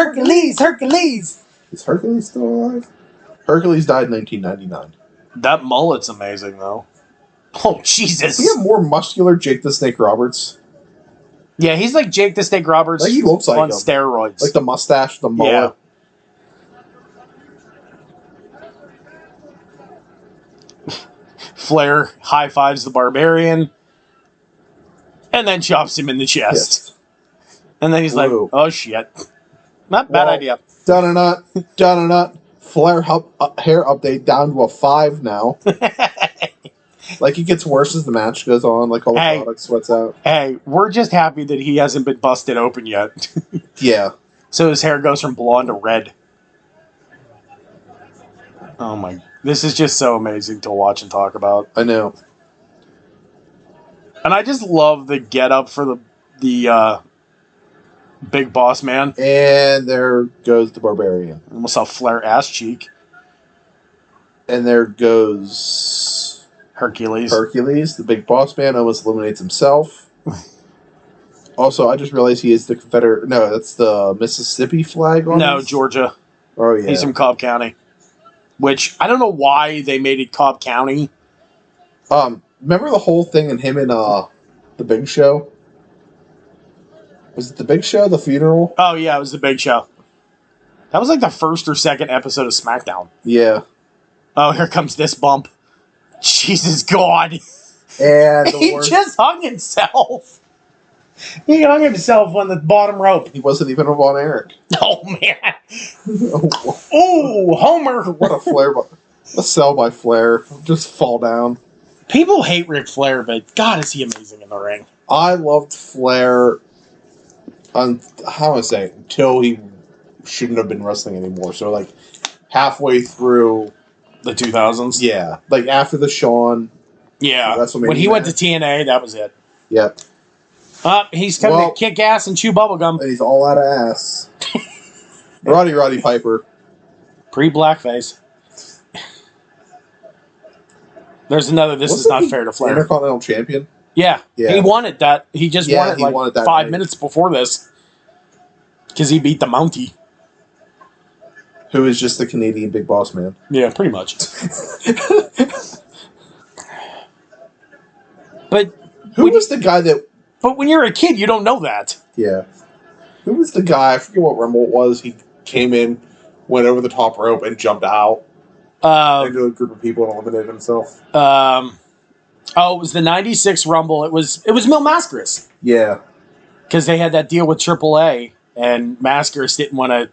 Is Hercules still alive? Hercules died in 1999. That mullet's amazing, though. Oh, Jesus. Does he have more muscular Jake the Snake Roberts? Yeah, he's like Jake the Snake Roberts Like he looks like on him. steroids. Like the mustache, the mullet. Yeah. Flair high fives the Barbarian and then chops him in the chest. Yes. And then he's like, oh shit. Not bad idea. Dun-a-nut. Flair hair update down to a 5 now. Like, it gets worse as the match goes on. Like, all the product sweats out. Hey, we're just happy that he hasn't been busted open yet. Yeah. So his hair goes from blonde to red. Oh my. This is just so amazing to watch and talk about. I know. And I just love the get-up for the Big Boss Man. And there goes the Barbarian. Almost saw Flair ass cheek. And there goes Hercules. The Big Boss Man almost eliminates himself. Also, I just realized he is the Confederate... No, that's the Mississippi flag on No, this? Georgia. Oh, yeah. He's from Cobb County. Which, I don't know why they made it Cobb County. Remember the whole thing in him and The Big Show? Was it The Big Show, the funeral? Oh, yeah, it was The Big Show. That was like the first or second episode of SmackDown. Yeah. Oh, here comes this bump. Jesus God. And he just hung himself. He hung himself on the bottom rope. He wasn't even a Von Erich. Oh, man. Oh, Homer. What a Flair. A sell by Flair. Just fall down. People hate Ric Flair, but God, is he amazing in the ring. I loved Flair how do I say, until he shouldn't have been wrestling anymore. So, like, halfway through the 2000s? Yeah. Like, after the Shawn. Yeah. When he went to TNA, that was it. Yep. He's coming to kick ass and chew bubblegum. And he's all out of ass. Roddy Piper. Pre-blackface. There's another, this is not fair to Flair. Intercontinental Champion? Yeah. He wanted that. He just won it like 5 minutes before this. Because he beat the Mountie. Who is just the Canadian Big Boss Man. Yeah, pretty much. But Who was the guy that... But when you're a kid, you don't know that. Yeah. Who was the guy? I forget what Rumble it was. He came in, went over the top rope, and jumped out into a group of people and eliminated himself. It was the '96 Rumble. It was Mil Mascaras. Yeah. Because they had that deal with AAA, and Mascaras didn't want to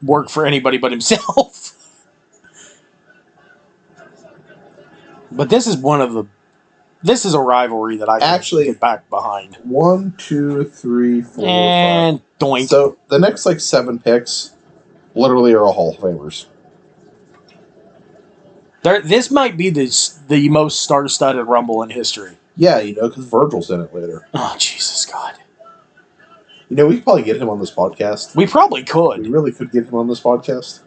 work for anybody but himself. But this is a rivalry that I can actually get back behind. 1, 2, 3, 4, and 5. Doink. So the next 7 picks literally are all Hall of Famers. This might be the most star-studded Rumble in history. Yeah, because Virgil's in it later. Oh, Jesus God. We could probably get him on this podcast. We probably could. We really could get him on this podcast.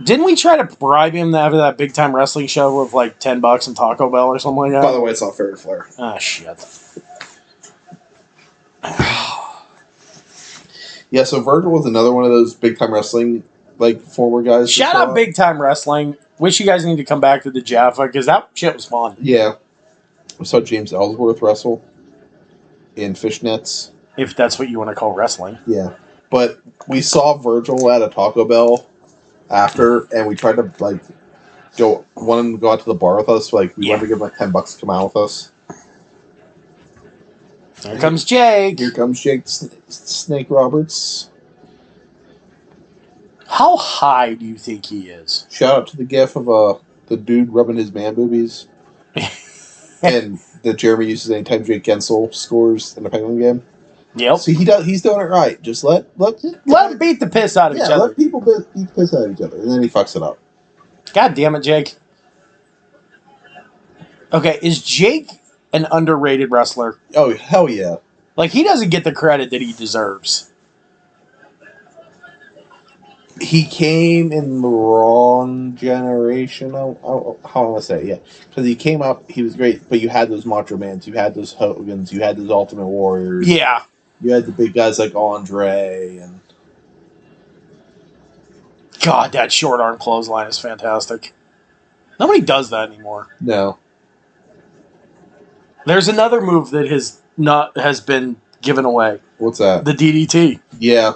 Didn't we try to bribe him after that big time wrestling show with like $10 and Taco Bell or something like that? By the way, it's not fair to Flair. Ah, shit. Yeah, so Virgil was another one of those big time wrestling former guys. Shout out Big Time Wrestling. Wish you guys need to come back to the Jaffa because that shit was fun. Yeah. We saw James Ellsworth wrestle in fishnets. If that's what you want to call wrestling. Yeah. But we saw Virgil at a Taco Bell after, and we tried to want him to go out to the bar with us. We wanted to give him $10 to come out with us. Here comes Jake. Here comes Jake Snake Roberts. How high do you think he is? Shout out to the gif of the dude rubbing his man boobies. And that Jeremy uses anytime Jake Gensel scores in a Penguin game. Yep. See, he's doing it right. Just let him beat the piss out of each other. Let people beat the piss out of each other, and then he fucks it up. God damn it, Jake. Okay, is Jake an underrated wrestler? Oh, hell yeah. He doesn't get the credit that he deserves. He came in the wrong generation. How I want to say, yeah, because he came up, he was great, but you had those Macho Mans, you had those Hogans, you had those Ultimate Warriors. Yeah. You had the big guys like Andre and... God, that short arm clothesline is fantastic. Nobody does that anymore. No. There's another move that has been given away. What's that? The DDT. Yeah.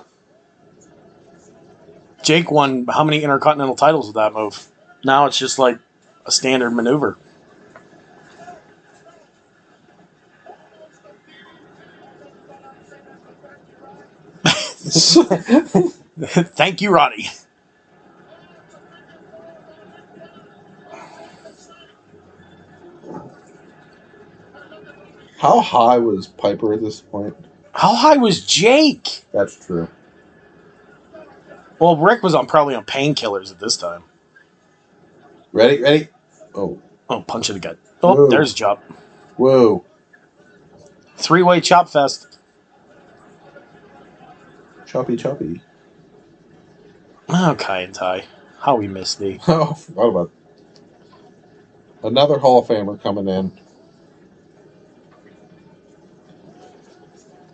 Jake won how many Intercontinental titles with that move? Now it's just like a standard maneuver. Thank you, Roddy. How high was Piper at this point? How high was Jake? That's true. Well, Rick was probably on painkillers at this time. Ready? Oh, punch in the gut. Oh, whoa. There's a chop. Whoa. 3-way chop fest. Choppy. Oh, Kai and Tai. How we missed thee. Oh, forgot about it. Another Hall of Famer coming in.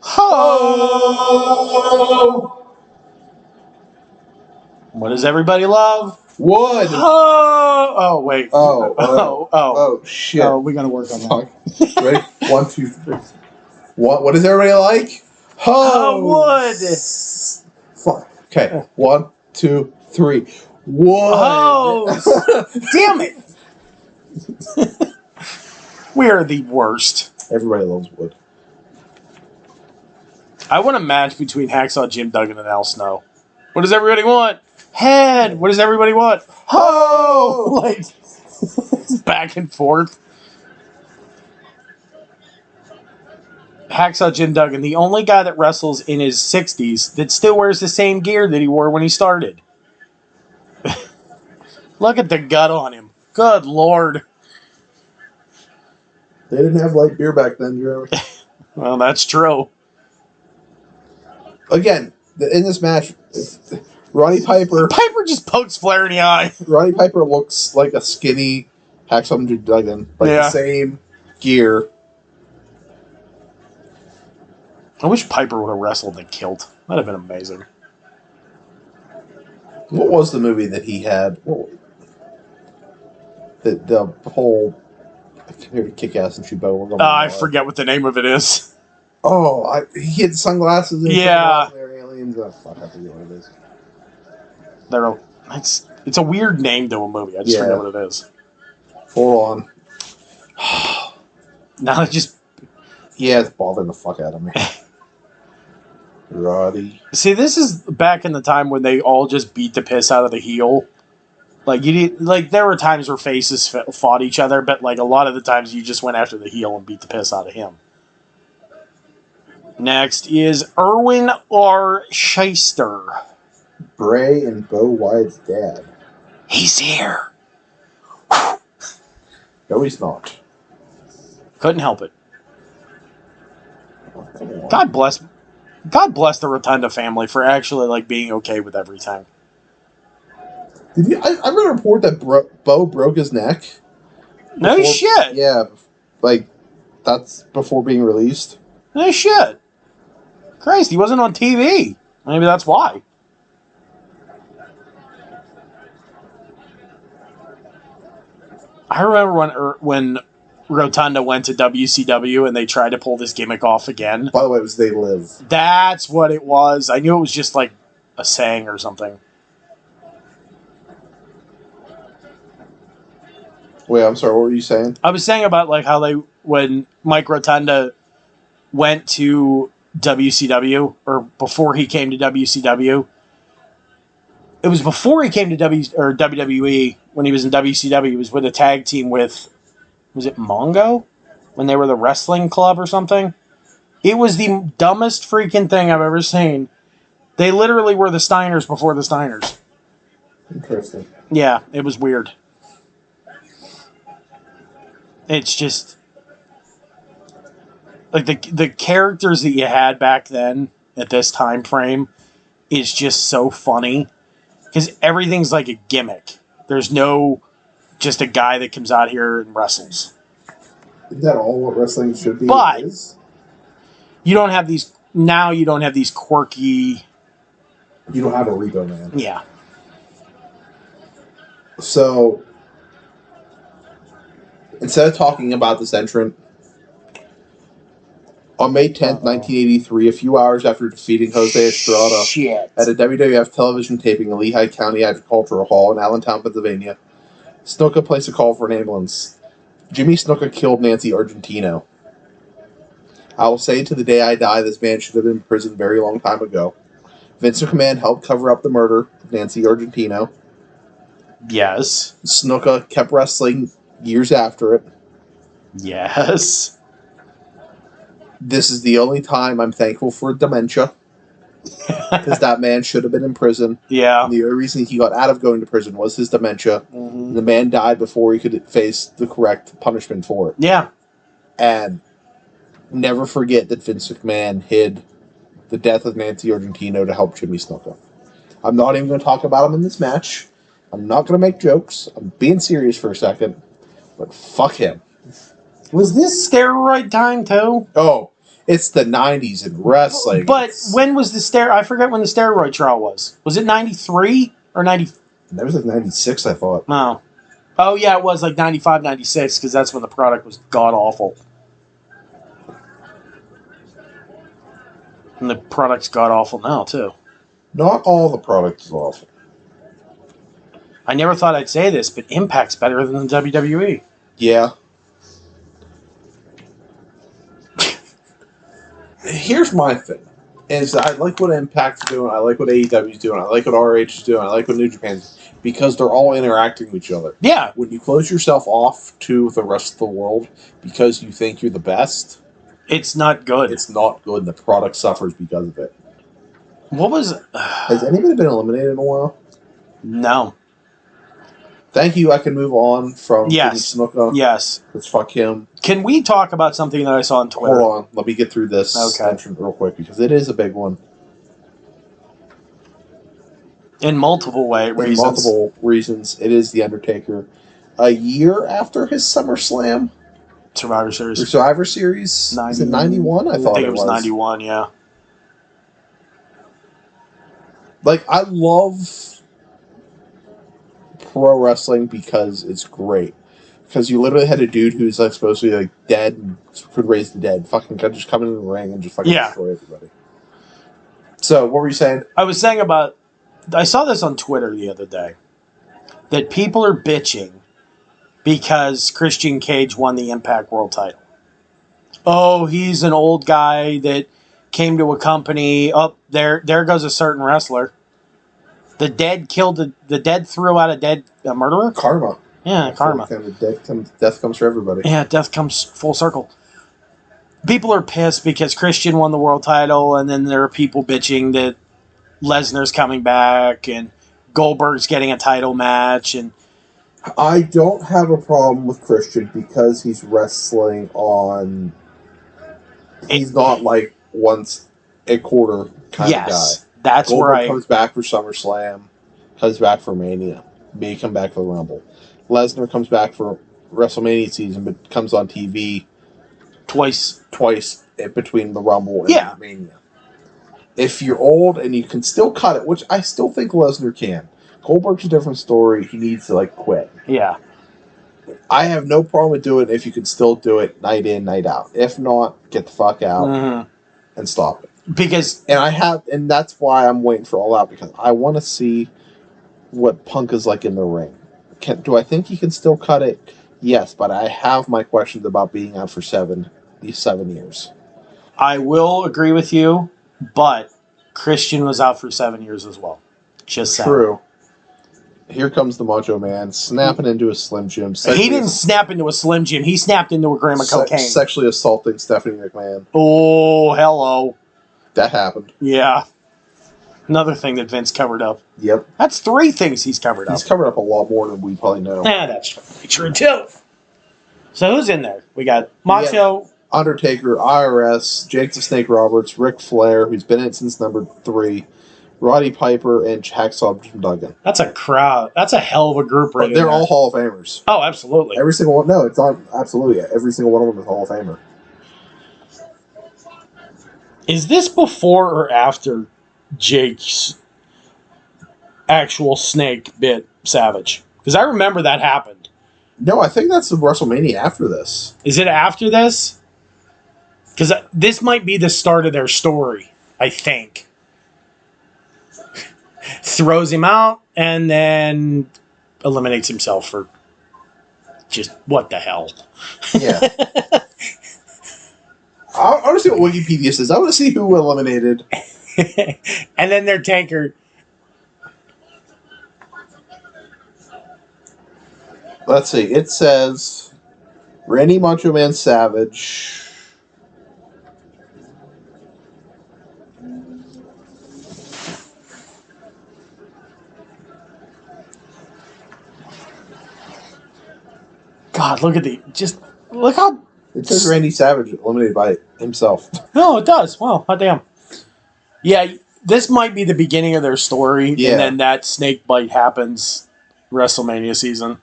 Oh! What does everybody love? Wood. Oh, wait. Oh, shit. Oh, we gotta work on that. Ready? 1, 2, 3. What does everybody like? Wood. Fuck. Okay. 1, 2, 3. Wood. Oh, damn it. We are the worst. Everybody loves Wood. I want a match between Hacksaw Jim Duggan and Al Snow. What does everybody want? Head. What does everybody want? Ho! Back and forth. Hacksaw Jim Duggan, the only guy that wrestles in his 60s that still wears the same gear that he wore when he started. Look at the gut on him. Good Lord. They didn't have light beer back then, Jeremy. Well, that's true. Again, in this match, Roddy Piper... Piper just pokes Flair in the eye. Roddy Piper looks like a skinny Hacksaw Jim Duggan. The same gear. I wish Piper would have wrestled in a kilt. That'd have been amazing. What was the movie that he had? The whole come here to kick ass and shoot bow. I forget what the name of it is. Oh, he had sunglasses and Yeah. they're aliens. Oh, fuck, I forget what it is. It's a weird name to a movie. I just forget what it is. Hold on. Now just Yeah, it's bothering the fuck out of me. Roddy. see, this is back in the time when they all just beat the piss out of the heel. Like there were times where faces fought each other, but like a lot of the times you just went after the heel and beat the piss out of him. Next is Erwin R. Shyster. Bray and Bo Wyatt's dad. He's here. No, he's not. Couldn't help it. Oh, come on. God bless the Rotunda family for actually like being okay with everything. Did you? I read a report that Bo broke his neck. No shit. Yeah, like that's before being released. No shit. Christ, he wasn't on TV. Maybe that's why. I remember when Rotunda went to WCW and they tried to pull this gimmick off again. By the way, it was They Live. That's what it was. I knew it was just like a saying or something. Wait, I'm sorry. What were you saying? I was saying about like how when Mike Rotunda went to WCW or before he came to WCW. It was before he came to WWE when he was in WCW. He was with a tag team with, was it Mongo? When they were the wrestling club or something? It was the dumbest freaking thing I've ever seen. They literally were the Steiners before the Steiners. Interesting. Yeah, it was weird. It's just like the characters that you had back then at this time frame is just so funny because everything's like a gimmick. There's no just a guy that comes out here and wrestles. Isn't that all what wrestling should be? But is? you don't have these now. You don't have these quirky. You don't have a Repo Man. Yeah. So instead of talking about this entrant, on May 10th, 1983, a few hours after defeating Jose Estrada at a WWF television taping in Lehigh County Agricultural Hall in Allentown, Pennsylvania, Snuka placed a call for an ambulance. Jimmy Snuka killed Nancy Argentino. I will say to the day I die, this man should have been in prison a very long time ago. Vince McMahon helped cover up the murder of Nancy Argentino. Yes. Snuka kept wrestling years after it. Yes. This is the only time I'm thankful for dementia. Because that man should have been in prison. Yeah. And the only reason he got out of going to prison was his dementia. Mm-hmm. The man died before he could face the correct punishment for it. Yeah. And never forget that Vince McMahon hid the death of Nancy Argentino to help Jimmy Snuka. I'm not even going to talk about him in this match. I'm not going to make jokes. I'm being serious for a second. But fuck him. Was this steroid time too? Oh, it's the 90s in wrestling. But when was I forget when the steroid trial was. Was it 93 or 90? That was like 96, I thought. No. Oh, yeah, it was like 95, 96, because that's when the product was god-awful. And the product's god-awful now, too. Not all the product is awful. I never thought I'd say this, but Impact's better than the WWE. Yeah. Here's my thing. Is I like what Impact's doing, I like what AEW's doing, I like what RH is doing, I like what New Japan's doing, because they're all interacting with each other. Yeah. When you close yourself off to the rest of the world because you think you're the best, it's not good. It's not good, and the product suffers because of it. What was... Has anybody been eliminated in a while? No. Thank you. I can move on from Jimmy Snuka. Yes. Let's fuck him. Can we talk about something that I saw on Twitter? Hold on. Let me get through this entrant real quick because it is a big one. In multiple reasons. In multiple reasons. It is The Undertaker. A year after his SummerSlam. Survivor Series. Or Survivor Series. 90, is it 91? I thought think it was 91, yeah. Like, I love pro wrestling because it's great. Because you literally had a dude who's like supposed to be like dead and could raise the dead, fucking could just come into the ring and just fucking destroy everybody. So what were you saying? I was saying about. I saw this on Twitter the other day that people are bitching because Christian Cage won the Impact World title. Oh, he's an old guy that came to a company. Oh, there goes a certain wrestler. The dead killed the dead threw out a murderer. Karma. Yeah, That's karma. kind of death comes for everybody. Yeah, death comes full circle. People are pissed because Christian won the world title, and then there are people bitching that Lesnar's coming back and Goldberg's getting a title match. And I don't have a problem with Christian because he's wrestling on. He's not like once a quarter kind of guy. That's Goldberg where I comes back for SummerSlam, comes back for Mania, may come back for the Rumble. Lesnar comes back for WrestleMania season, but comes on TV twice in between the Rumble and Yeah. Mania. If you're old and you can still cut it, which I still think Lesnar can. Goldberg's a different story. He needs to quit. Yeah. I have no problem with doing it if you can still do it night in, night out. If not, get the fuck out and stop it. And that's why I'm waiting for All Out, because I want to see what Punk is like in the ring. Do I think he can still cut it? Yes, but I have my questions about being out for these 7 years. I will agree with you, but Christian was out for 7 years as well. Just True. Here comes the Macho Man, snapping into a Slim Jim. He didn't snap into a Slim Jim. He snapped into a gram of cocaine. Sexually assaulting Stephanie McMahon. Oh, hello. That happened. Yeah. Another thing that Vince covered up. Yep. That's 3 things he's covered up. He's covered up a lot more than we probably know. Yeah, that's true too. So who's in there? We got Macho, Undertaker, IRS, Jake the Snake Roberts, Ric Flair, who's been in it since number 3, Roddy Piper, and Hacksaw Jim Duggan. That's a crowd. That's a hell of a group right They're all Hall of Famers. Oh, absolutely. Every single one. No, it's not absolutely. Every single one of them is Hall of Famer. Is this before or after Jake's actual snake bit Savage? Because I remember that happened. No, I think that's the WrestleMania after this. Is it after this? Because this might be the start of their story, I think. Throws him out and then eliminates himself for just what the hell. Yeah. I want to see what Wikipedia says. I want to see who eliminated. And then their tanker. Let's see. It says Randy Macho Man Savage. God, look how. It says Randy Savage eliminated by himself. No, it does. Wow, hot damn. Yeah, this might be the beginning of their story, and then that snake bite happens WrestleMania season.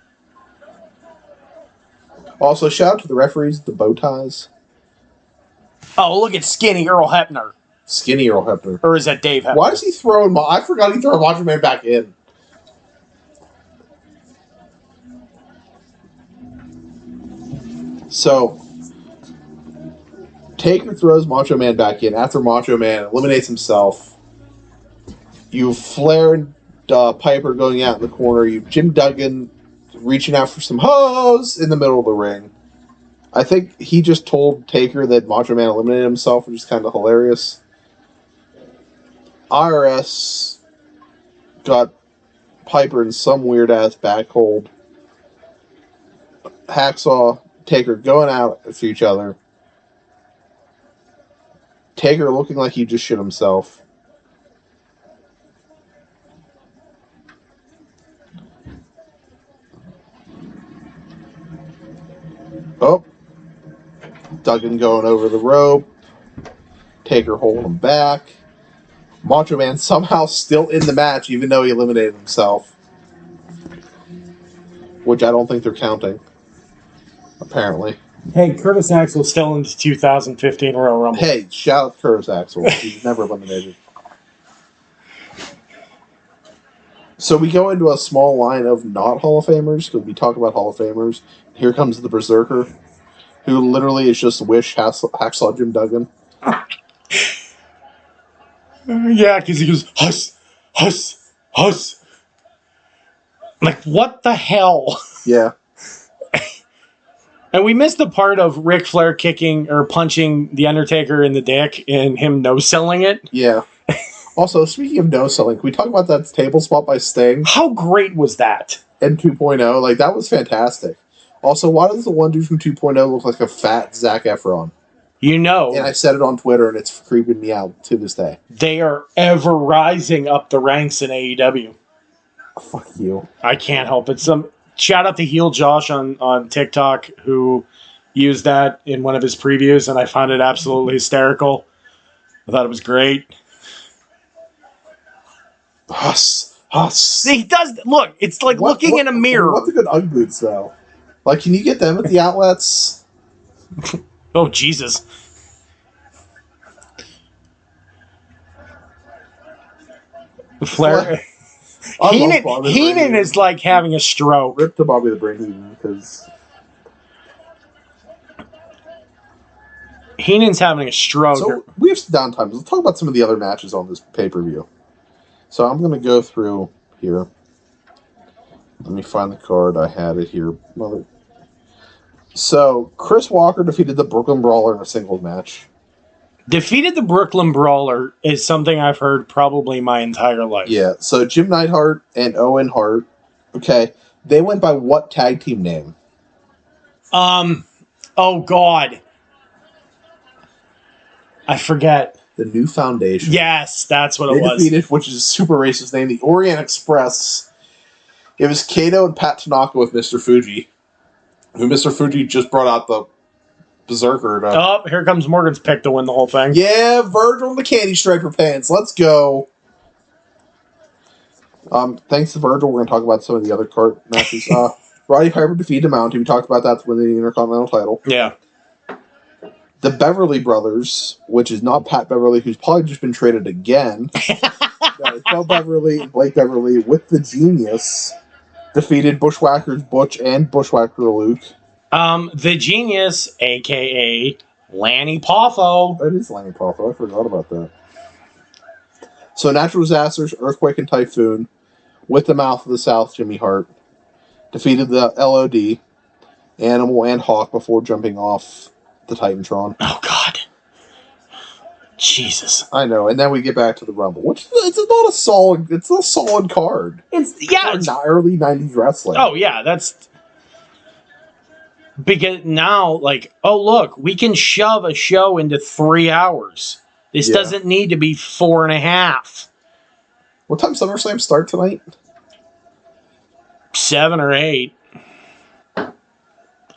Also, shout out to the referees, the bow ties. Oh, look at Skinny Earl Hebner. Skinny Earl Hebner. Or is that Dave Hebner? Why is he throwing... I forgot he threw Macho Man back in. So, Taker throws Macho Man back in after Macho Man eliminates himself. You Flair and Piper going out in the corner. You Jim Duggan reaching out for some hoes in the middle of the ring. I think he just told Taker that Macho Man eliminated himself, which is kind of hilarious. IRS got Piper in some weird-ass back hold. Hacksaw, Taker going out to each other. Taker looking like he just shit himself. Oh. Duggan going over the rope. Taker holding him back. Macho Man somehow still in the match, even though he eliminated himself. Which I don't think they're counting. Apparently. Hey, Curtis Axel's still in the 2015 Royal Rumble. Hey, shout out to Curtis Axel. He's never eliminated. So we go into a small line of not Hall of Famers, because we talk about Hall of Famers. Here comes the Berserker, who literally is just Wish Hacksaw Jim Duggan. Yeah, because he goes, huss, huss, huss. Like, what the hell? Yeah. And we missed the part of Ric Flair kicking or punching The Undertaker in the dick and him no-selling it. Yeah. Also, speaking of no-selling, can we talk about that table spot by Sting? How great was that? In 2.0, like, that was fantastic. Also, why does the one dude from 2.0 look like a fat Zac Efron? You know, And I said it on Twitter, and it's creeping me out to this day. they are ever rising up the ranks in AEW. Fuck you. I can't help it. Some shout out to Heel Josh on TikTok who used that in one of his previews, and I found it absolutely hysterical. I thought it was great. Huss. Huss. He does look. It's like looking in a mirror. What's a good Ugg boots, though? Like, can you get them at the outlets? Oh Jesus! Flair. Heenan is like having a stroke. Rip to Bobby the Brain, because Heenan's having a stroke. So we have some downtime. Let's talk about some of the other matches on this pay-per-view. So I'm going to go through here. Let me find the card. I had it here. So Chris Walker defeated the Brooklyn Brawler in a singles match. Defeated the Brooklyn Brawler is something I've heard probably my entire life. Yeah, so Jim Neidhart and Owen Hart, okay, they went by what tag team name? Oh God. I forget. The New Foundation. Yes, that's what They it was. defeated, which is a super racist name, the Orient Express. It was Kato and Pat Tanaka with Mr. Fuji, who Mr. Fuji just brought out the Berserker. Oh, here comes Morgan's pick to win the whole thing. Yeah, Virgil in the candy striper pants. Let's go. Thanks to Virgil, we're going to talk about some of the other card matches. Roddy Piper defeated Mountie. We talked about that to win the Intercontinental title. Yeah. The Beverly Brothers, which is not Pat Beverly, who's probably just been traded again. Phil Beverly and Blake Beverly with the Genius defeated Bushwhackers Butch and Bushwhacker Luke. The Genius, a.k.a. Lanny Poffo. That is Lanny Poffo. I forgot about that. So Natural Disasters, Earthquake, and Typhoon, with the Mouth of the South, Jimmy Hart, defeated the LOD, Animal, and Hawk before jumping off the Titantron. Oh, God. Jesus. I know, and then we get back to the Rumble, which it's not a solid. It's a solid card. It's not early '90s wrestling. Oh yeah, that's because now, like, oh look, we can shove a show into 3 hours. This doesn't need to be 4.5. What time SummerSlam start tonight? 7 or 8.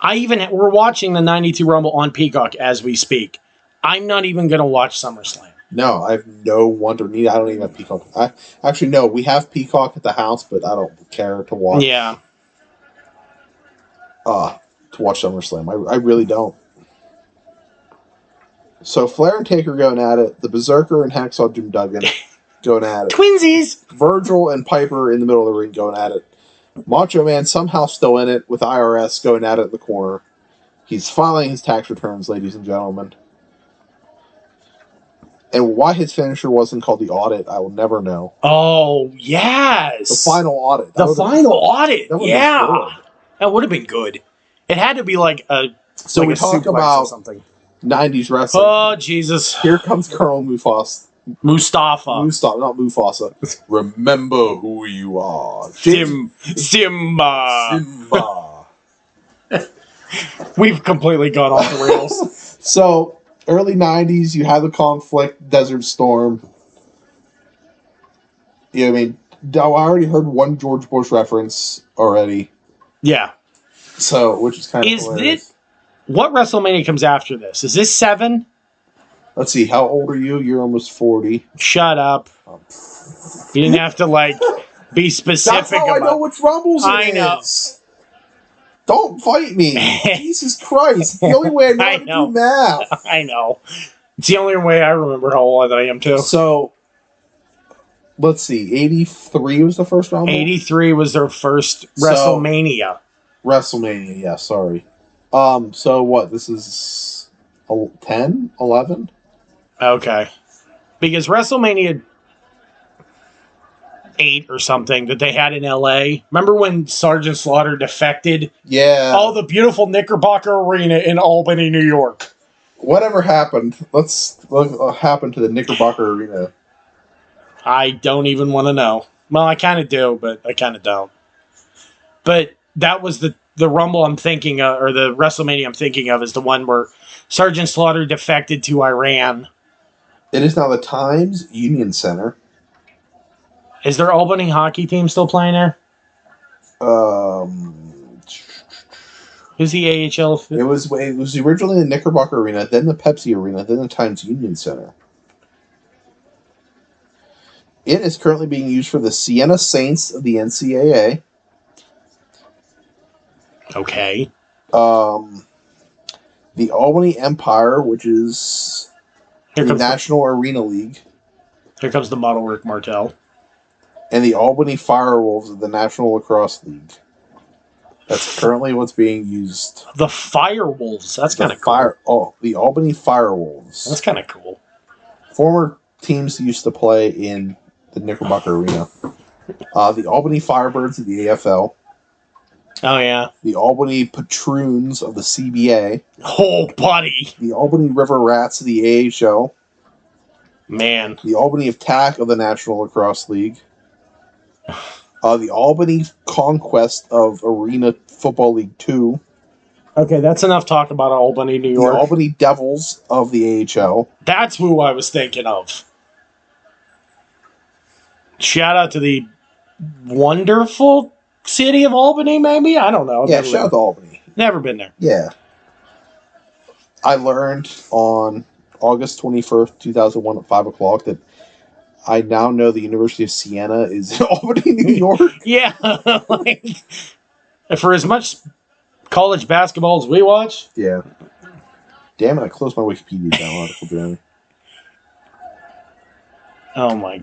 We're watching the '92 Rumble on Peacock as we speak. I'm not even going to watch SummerSlam. No, I have no want or need. I don't even have Peacock. No, we have Peacock at the house, but I don't care to watch. Yeah. To watch SummerSlam. I really don't. So Flair and Taker going at it. The Berserker and Hacksaw Jim Duggan going at it. Twinsies! Virgil and Piper in the middle of the ring going at it. Macho Man somehow still in it with IRS going at it in the corner. He's filing his tax returns, ladies and gentlemen. And why his finisher wasn't called the Audit, I will never know. Oh, yes! The final audit. The final audit! Yeah! That would have been good. It had to be like a So we talk about something. 90s wrestling. Oh, Jesus. Here comes Colonel Mustafa. Not Mufasa. Remember who you are. Simba. We've completely gone off the rails. So, early 90s, you have the conflict, Desert Storm. You know what I mean? I already heard one George Bush reference already. Yeah. So, which is kind of hilarious. What WrestleMania comes after this? Is this 7? Let's see, how old are you? You're almost 40. Shut up. You didn't have to, be specific. That's how I know which Rumbles it is. Don't fight me. Jesus Christ. The only way I know to do math. I know. It's the only way I remember how old I am, too. So, let's see, 83 was the first Rumble? 83 was their first So- WrestleMania. WrestleMania, yeah, sorry. So what, this is 10, 11? Okay. Because WrestleMania 8 or something that they had in LA. Remember when Sergeant Slaughter defected? Yeah. Oh, the beautiful Knickerbocker Arena in Albany, New York. Whatever happened? Let's look what happened to the Knickerbocker Arena. I don't even want to know. Well, I kind of do, but I kind of don't. But that was the Rumble I'm thinking of, or the WrestleMania I'm thinking of, is the one where Sergeant Slaughter defected to Iran. It is now the Times Union Center. Is their Albany hockey team still playing there? Who's the AHL? It was originally the Knickerbocker Arena, then the Pepsi Arena, then the Times Union Center. It is currently being used for the Siena Saints of the NCAA. Okay. The Albany Empire, which is Here the comes National Arena League, Here comes the model Rick Martel. and the Albany Firewolves of the National Lacrosse League. That's currently what's being used. The Firewolves. That's kind of cool. The Albany Firewolves. That's kind of cool. Former teams used to play in the Knickerbocker Arena. The Albany Firebirds of the AFL. Oh, yeah. The Albany Patroons of the CBA. Oh, buddy. The Albany River Rats of the AHL. Man. The Albany Attack of the National Lacrosse League. The Albany Conquest of Arena Football League 2. Okay, that's enough talk about Albany, New The York. Albany Devils of the AHL. That's who I was thinking of. Shout out to the wonderful city of Albany, maybe? I don't know. Yeah, shout out to Albany. Never been there. Yeah. I learned on August 21st, 2001 at 5 o'clock that I now know the University of Siena is in Albany, New York. Yeah. Like, for as much college basketball as we watch. Yeah. Damn it, I closed my Wikipedia down article, Jeremy. Oh, my.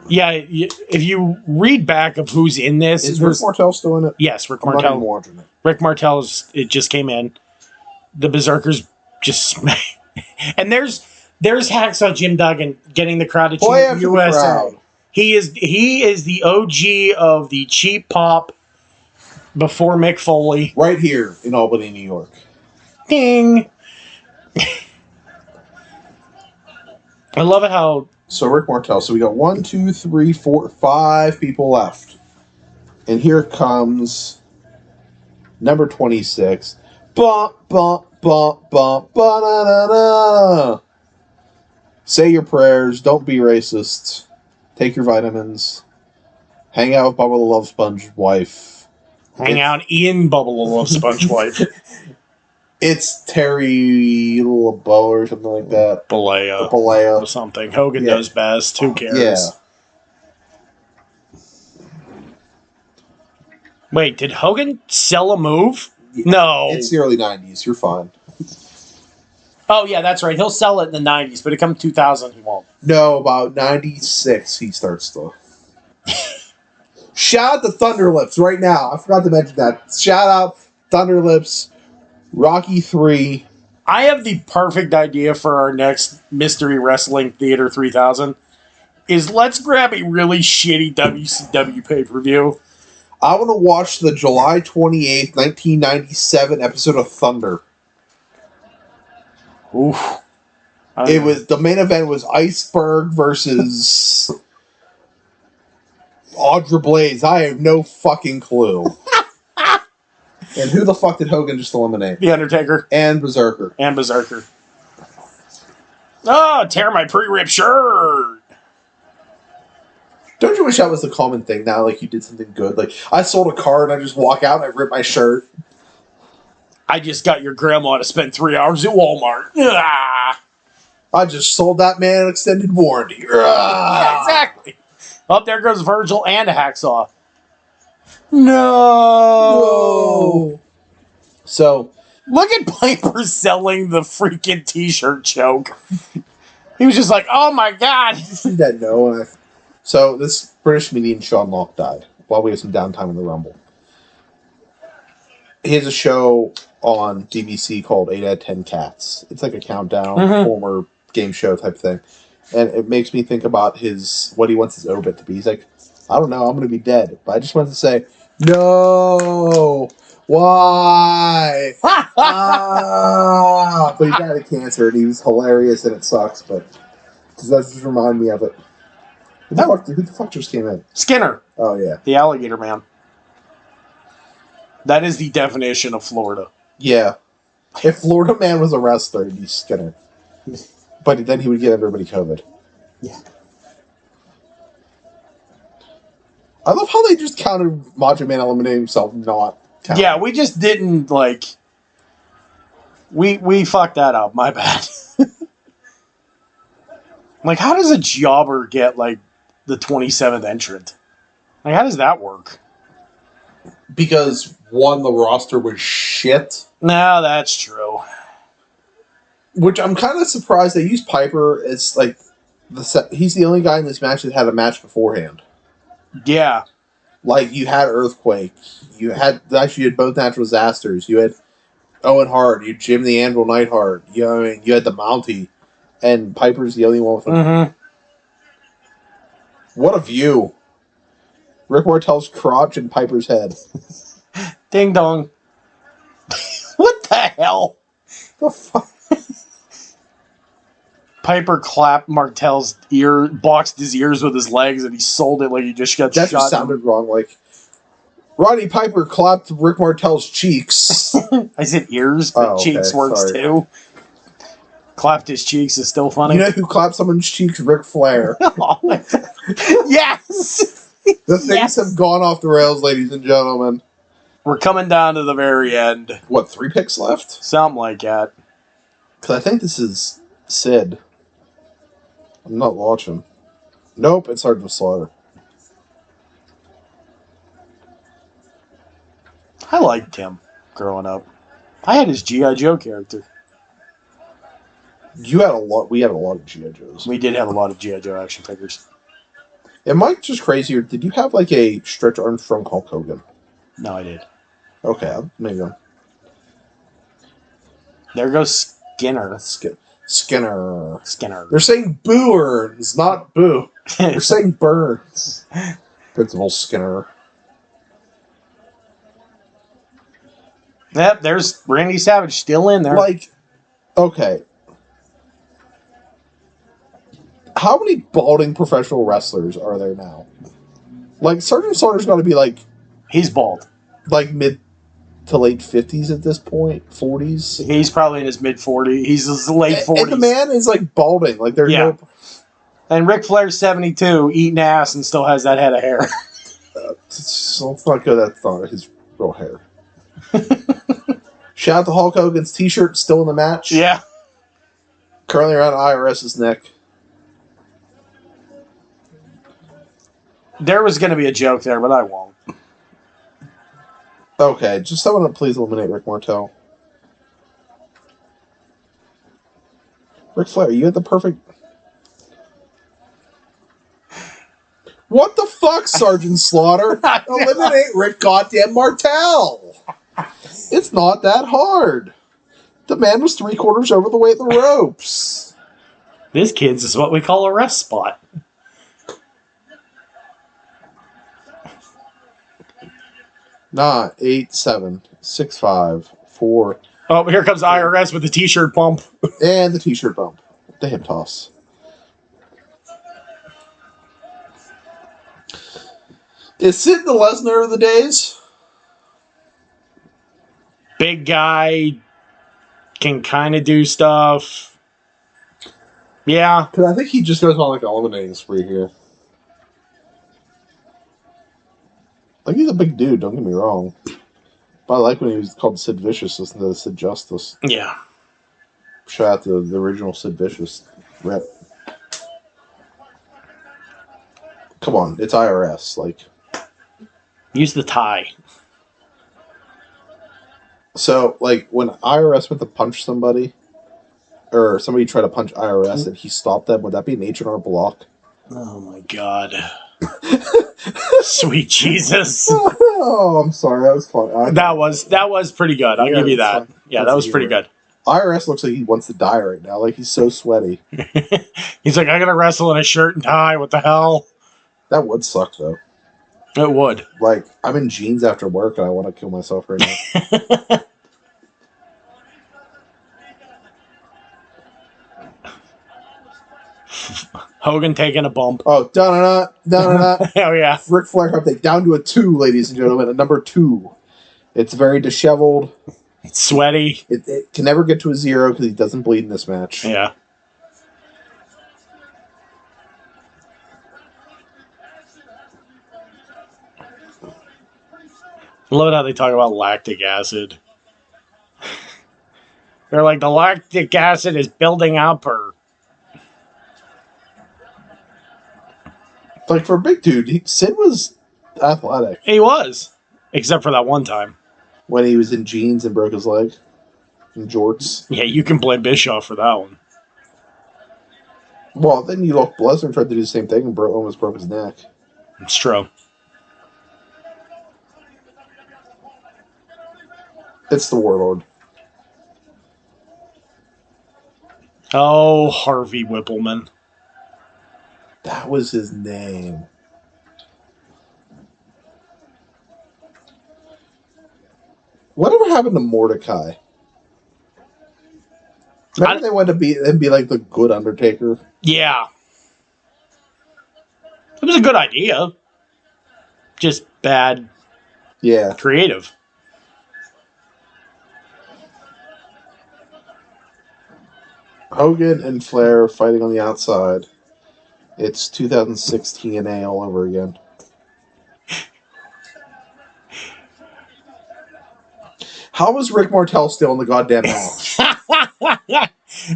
Yeah, if you read back of who's in this. Is Rick Martel still in it? Yes, Rick I'm not even Martel. watching it. Rick Martel's, it just came in. The Berserkers just. And there's Hacksaw Jim Duggan getting the crowd to cheer USA. Crowd. He is the OG of the cheap pop before Mick Foley. Right here in Albany, New York. Ding. I love it how. So Rick Martel. So we got 1, 2, 3, 4, 5 people left. And here comes number 26. Bump, bump, bump, bump, ba-da-da-da. Say your prayers. Don't be racist. Take your vitamins. Hang out with Bubba the Love Sponge wife. Hang out in Bubble Love Sponge Wife. It's Terry LeBeau or something like that. Balea. Balea. Or something. Hogan knows best. Who cares? Yeah. Wait, did Hogan sell a move? No. It's the early 90s. You're fine. Oh, yeah, that's right. He'll sell it in the 90s, but it comes 2000, he won't. No, about 96 he starts to. Shout out to Thunderlips right now. I forgot to mention that. Shout out Thunderlips, Rocky 3. I have the perfect idea for our next Mystery Wrestling Theater 3000. Is let's grab a really shitty WCW pay-per-view. I want to watch the July 28th, 1997 episode of Thunder. Oof. The main event was Iceberg versus Audra Blaze. I have no fucking clue. And who the fuck did Hogan just eliminate? The Undertaker. And Berserker. Oh, tear my pre-rip shirt. Don't you wish that was the common thing now? Like you did something good. Like I sold a car and I just walk out and I rip my shirt. I just got your grandma to spend 3 hours at Walmart. Ah. I just sold that man an extended warranty. Yeah, exactly. Up there goes Virgil and a hacksaw. No. So look at Piper selling the freaking t-shirt choke. He was just like, "Oh my god!" Did you see that? No, So this British comedian Sean Locke died while we had some downtime in the Rumble. He has a show on BBC called 8 out of 10 Cats. It's like a countdown, former game show type thing. And it makes me think about what he wants his obit to be. He's like, I don't know, I'm going to be dead. But I just want to say, no! Why? Ah! But he died of cancer, and he was hilarious, and it sucks, but that just remind me of it. Who the fuck just came in? Skinner. Oh, yeah. The alligator man. That is the definition of Florida. Yeah. If Florida Man was a wrestler, he'd be Skinner. But then he would get everybody COVID. Yeah. I love how they just counted Macho Man eliminating himself not counting. Yeah, we just didn't, like... We fucked that up. My bad. Like, how does a jobber get, like, the 27th entrant? Like, how does that work? Because, one, the roster was shit. No, that's true. Which I'm kind of surprised they used Piper as, like, he's the only guy in this match that had a match beforehand. Yeah. Like, you had Earthquake. You had both natural disasters. You had Owen Hart. You had Jim the Anvil Neidhart. You had the Mountie. And Piper's the only one with him. What a view. Rick Martel's crotch and Piper's head. Ding dong. What the hell? The fuck? Piper clapped Martel's ear, boxed his ears with his legs, and he sold it like he just got that shot. That just sounded wrong. Like, Roddy Piper clapped Rick Martel's cheeks. I said ears, but cheeks works too. Clapped his cheeks is still funny. You know who clapped someone's cheeks? Ric Flair. Yes! The things have gone off the rails, ladies and gentlemen. We're coming down to the very end. What, 3 picks left? Something like that. Because I think this is Sid. I'm not watching. Nope, it's Sergeant Slaughter. I liked him growing up. I had his G.I. Joe character. You had a lot. We had a lot of G.I. Joes. We did have a lot of G.I. Joe action figures. Am I just crazy, or did you have like a Stretch Armstrong Hulk Hogan? No, I did. Okay, maybe. There goes Skinner. Skinner. They're saying Burns, not Boo. They're saying Burns. Principal Skinner. Yep, there's Randy Savage still in there. Like, okay. How many balding professional wrestlers are there now? Like, Sergeant Slaughter's got to be like... He's bald. Like mid to late 50s at this point? 40s? He's probably in his mid-40s. He's his late 40s. And the man is like balding. Like, there's no... And Ric Flair's 72, eating ass, and still has that head of hair. Let's not go that far. His real hair. Shout out to Hulk Hogan's t-shirt, still in the match. Yeah. Currently around IRS's neck. There was going to be a joke there, but I won't. Okay, just someone to please eliminate Rick Martel. Ric Flair, you had the perfect... What the fuck, Sergeant Slaughter? Eliminate Rick goddamn Martel! It's not that hard. The man was 3/4 over the way at the ropes. This kid's is what we call a rest spot. Nah, 8, 7, 6, 5, 4. Oh, here comes IRS with the t-shirt bump. And the t-shirt bump. The hip toss. Is Sid the Lesnar of the days? Big guy, can kind of do stuff. Yeah. Because I think he just goes on like an eliminating spree here. Like, he's a big dude, don't get me wrong. But I like when he was called Sid Vicious instead of Sid Justice. Yeah. Shout out to the original Sid Vicious rep. Come on, it's IRS. Like, use the tie. So, like, when IRS went to punch somebody, or somebody tried to punch IRS and he stopped them, would that be an H&R block? Oh my god. Sweet Jesus. Oh, I'm sorry. That was fun. That was pretty good. I'll give you that's that. fine. Yeah, That's that the was pretty humor. good. IRS looks like he wants to die right now. Like he's so sweaty. He's like, I gotta wrestle in a shirt and tie. What the hell? That would suck though. It would. Like I'm in jeans after work and I want to kill myself right now. Hogan taking a bump. Oh, da-na-na. Oh yeah. Ric Flair update down to a 2, ladies and gentlemen. A number 2. It's very disheveled. It's sweaty. It can never get to a 0 because he doesn't bleed in this match. Yeah. I love how they talk about lactic acid. They're like, the lactic acid is building up, or Like for a big dude, Sid was athletic he was, except for that one time. when he was in jeans and broke his leg in jorts. Yeah, you can blame Bischoff for that one. Well, then you look, Lesnar tried to do the same thing and almost broke his neck. It's true. It's the Warlord. Oh, Harvey Whippleman. That was his name. Whatever happened to Mordecai? Remember they wanted to be like the good Undertaker? Yeah. It was a good idea. Just bad Yeah. creative. Hogan and Flair fighting on the outside. It's 2016 TNA all over again. How was Rick Martel still in the goddamn match?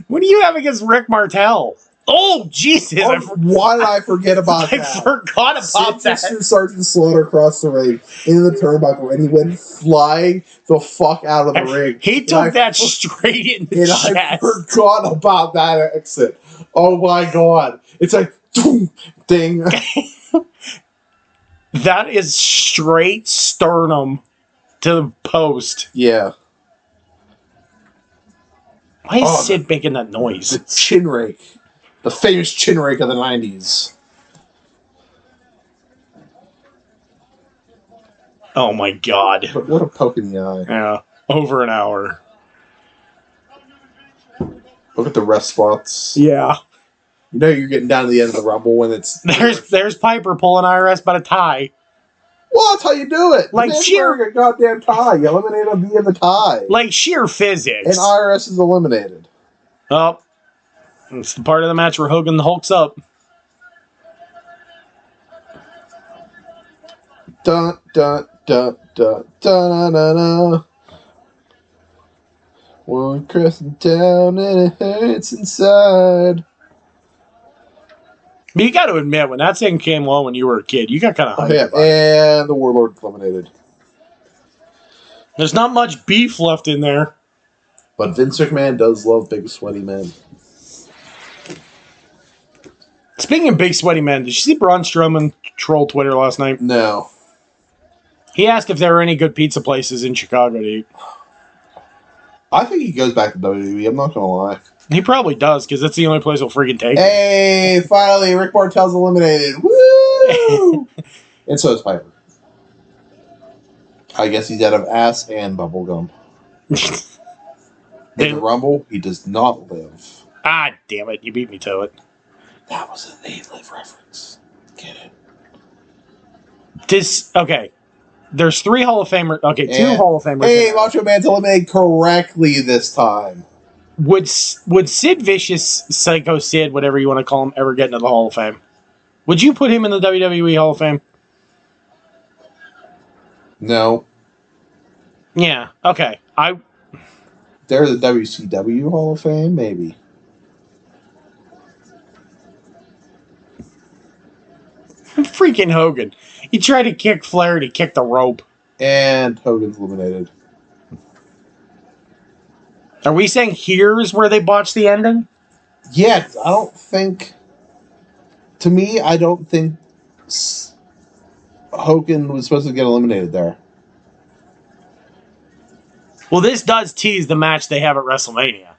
What do you have against Rick Martel? Oh, Jesus. Why did I forget about I that? forgot about Sid that. threw Sergeant Slaughter across the ring into the turnbuckle, and he went flying the fuck out of the ring. He took that straight in the and chest. I forgot about that exit. Oh my god. It's like, ding. That is straight sternum to the post. Yeah. Why is Sid making that noise? The chin rake. The famous chin rake of the 90s. Oh my god. But what a poke in the eye. Yeah. Over an hour. Look at the rest spots. Yeah. You know you're getting down to the end of the Rumble when it's... There's Piper pulling IRS by a tie. Well, that's how you do it. Like wearing a goddamn tie. You eliminate him via the tie. Like sheer physics. And IRS is eliminated. Oh. It's the part of the match where Hogan hulks up. Dun, dun, dun, dun, dun, dun, dun. One crescent down and it hurts inside. But you got to admit, when that thing came on when you were a kid, you got kind of hyped about it. And the Warlord eliminated. There's not much beef left in there. But Vince McMahon does love big sweaty men. Speaking of big sweaty men, did you see Braun Strowman troll Twitter last night? No. He asked if there were any good pizza places in Chicago to eat. I think he goes back to WWE. I'm not going to lie. He probably does, because that's the only place he'll freaking take him. Hey, finally, Rick Martel's eliminated. Woo! And so is Piper. I guess he's out of ass and bubblegum. In the Rumble, he does not live. Ah, damn it. You beat me to it. That was an They Live reference. Get it? Okay. There's 3 Hall of Famers. Okay, 2 Hall of Famers. Hey, Macho Man's eliminated correctly this time. Would Sid Vicious, Psycho Sid, whatever you want to call him, ever get into the Hall of Fame? Would you put him in the WWE Hall of Fame? No. Yeah, okay. There's a WCW Hall of Fame, maybe. Freaking Hogan. He tried to kick Flair and he kicked the rope. And Hogan's eliminated. Are we saying here's where they botched the ending? Yeah, I don't think... To me, I don't think Hogan was supposed to get eliminated there. Well, this does tease the match they have at WrestleMania.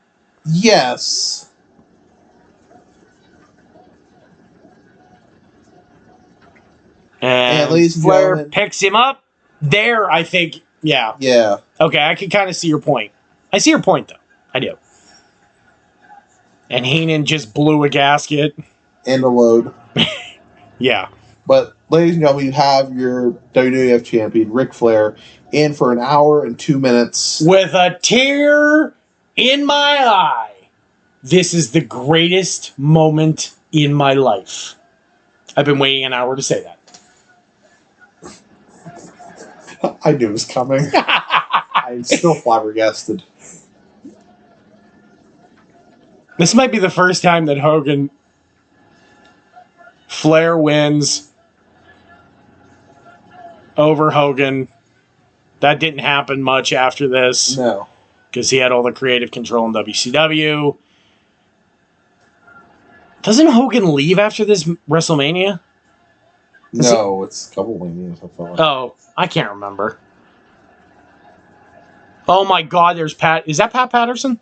Yes. And ladies and Flair gentlemen, picks him up. There, I think, yeah. Yeah. Okay, I can kind of see your point. I see your point, though. I do. And Heenan just blew a gasket. And a load. Yeah. But, ladies and gentlemen, you have your WWF champion, Ric Flair, in for an hour and 2 minutes. With a tear in my eye. This is the greatest moment in my life. I've been waiting an hour to say that. I knew it was coming. I'm still flabbergasted. This might be the first time that Flair wins over Hogan. That didn't happen much after this. No. Because he had all the creative control in WCW. Doesn't Hogan leave after this WrestleMania? No, it's a couple Manias, I thought. Oh, I can't remember. Oh my God, there's Pat. Is that Pat Patterson?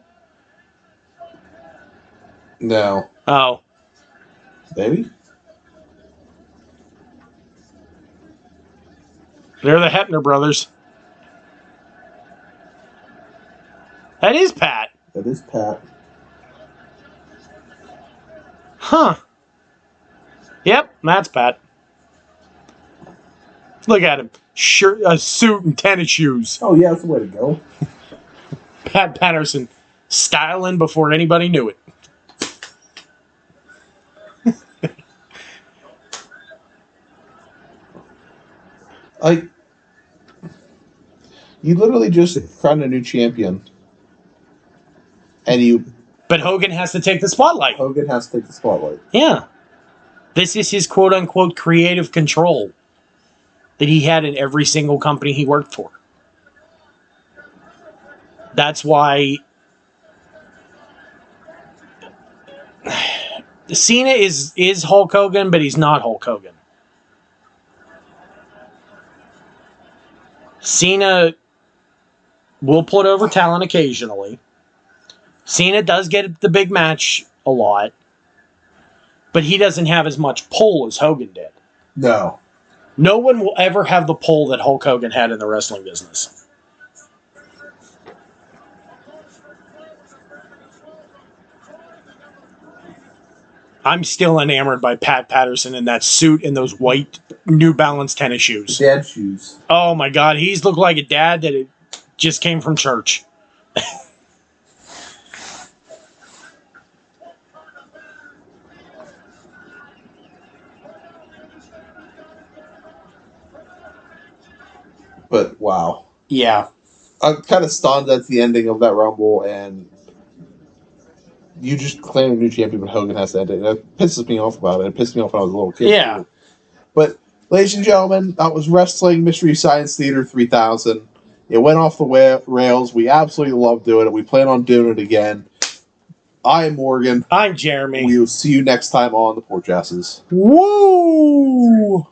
No. Oh. Maybe? They're the Hebner brothers. That is Pat. That is Pat. Huh. Yep, that's Pat. Look at him. Shirt, a suit, and tennis shoes. Oh, yeah, that's the way to go. Pat Patterson. Styling before anybody knew it. Like, you literally just crowned a new champion. And But Hogan has to take the spotlight. Hogan has to take the spotlight. Yeah. This is his quote unquote creative control that he had in every single company he worked for. That's why Cena is Hulk Hogan, but he's not Hulk Hogan. Cena will put over talent occasionally. Cena does get the big match a lot, but he doesn't have as much pull as Hogan did. No. No one will ever have the pull that Hulk Hogan had in the wrestling business. I'm still enamored by Pat Patterson in that suit and those white New Balance tennis shoes. Dad shoes. Oh my God, he's looked like a dad that just came from church. But, wow. Yeah. I'm kind of stunned at the ending of that Rumble, and you just claim a new champion, but Hogan has to end it. That pisses me off about it. It pissed me off when I was a little kid. Yeah. Too. But, ladies and gentlemen, that was Wrestling Mystery Science Theater 3000. It went off the rails. We absolutely love doing it. We plan on doing it again. I am Morgan. I'm Jeremy. We will see you next time on the Porch Asses. Woo!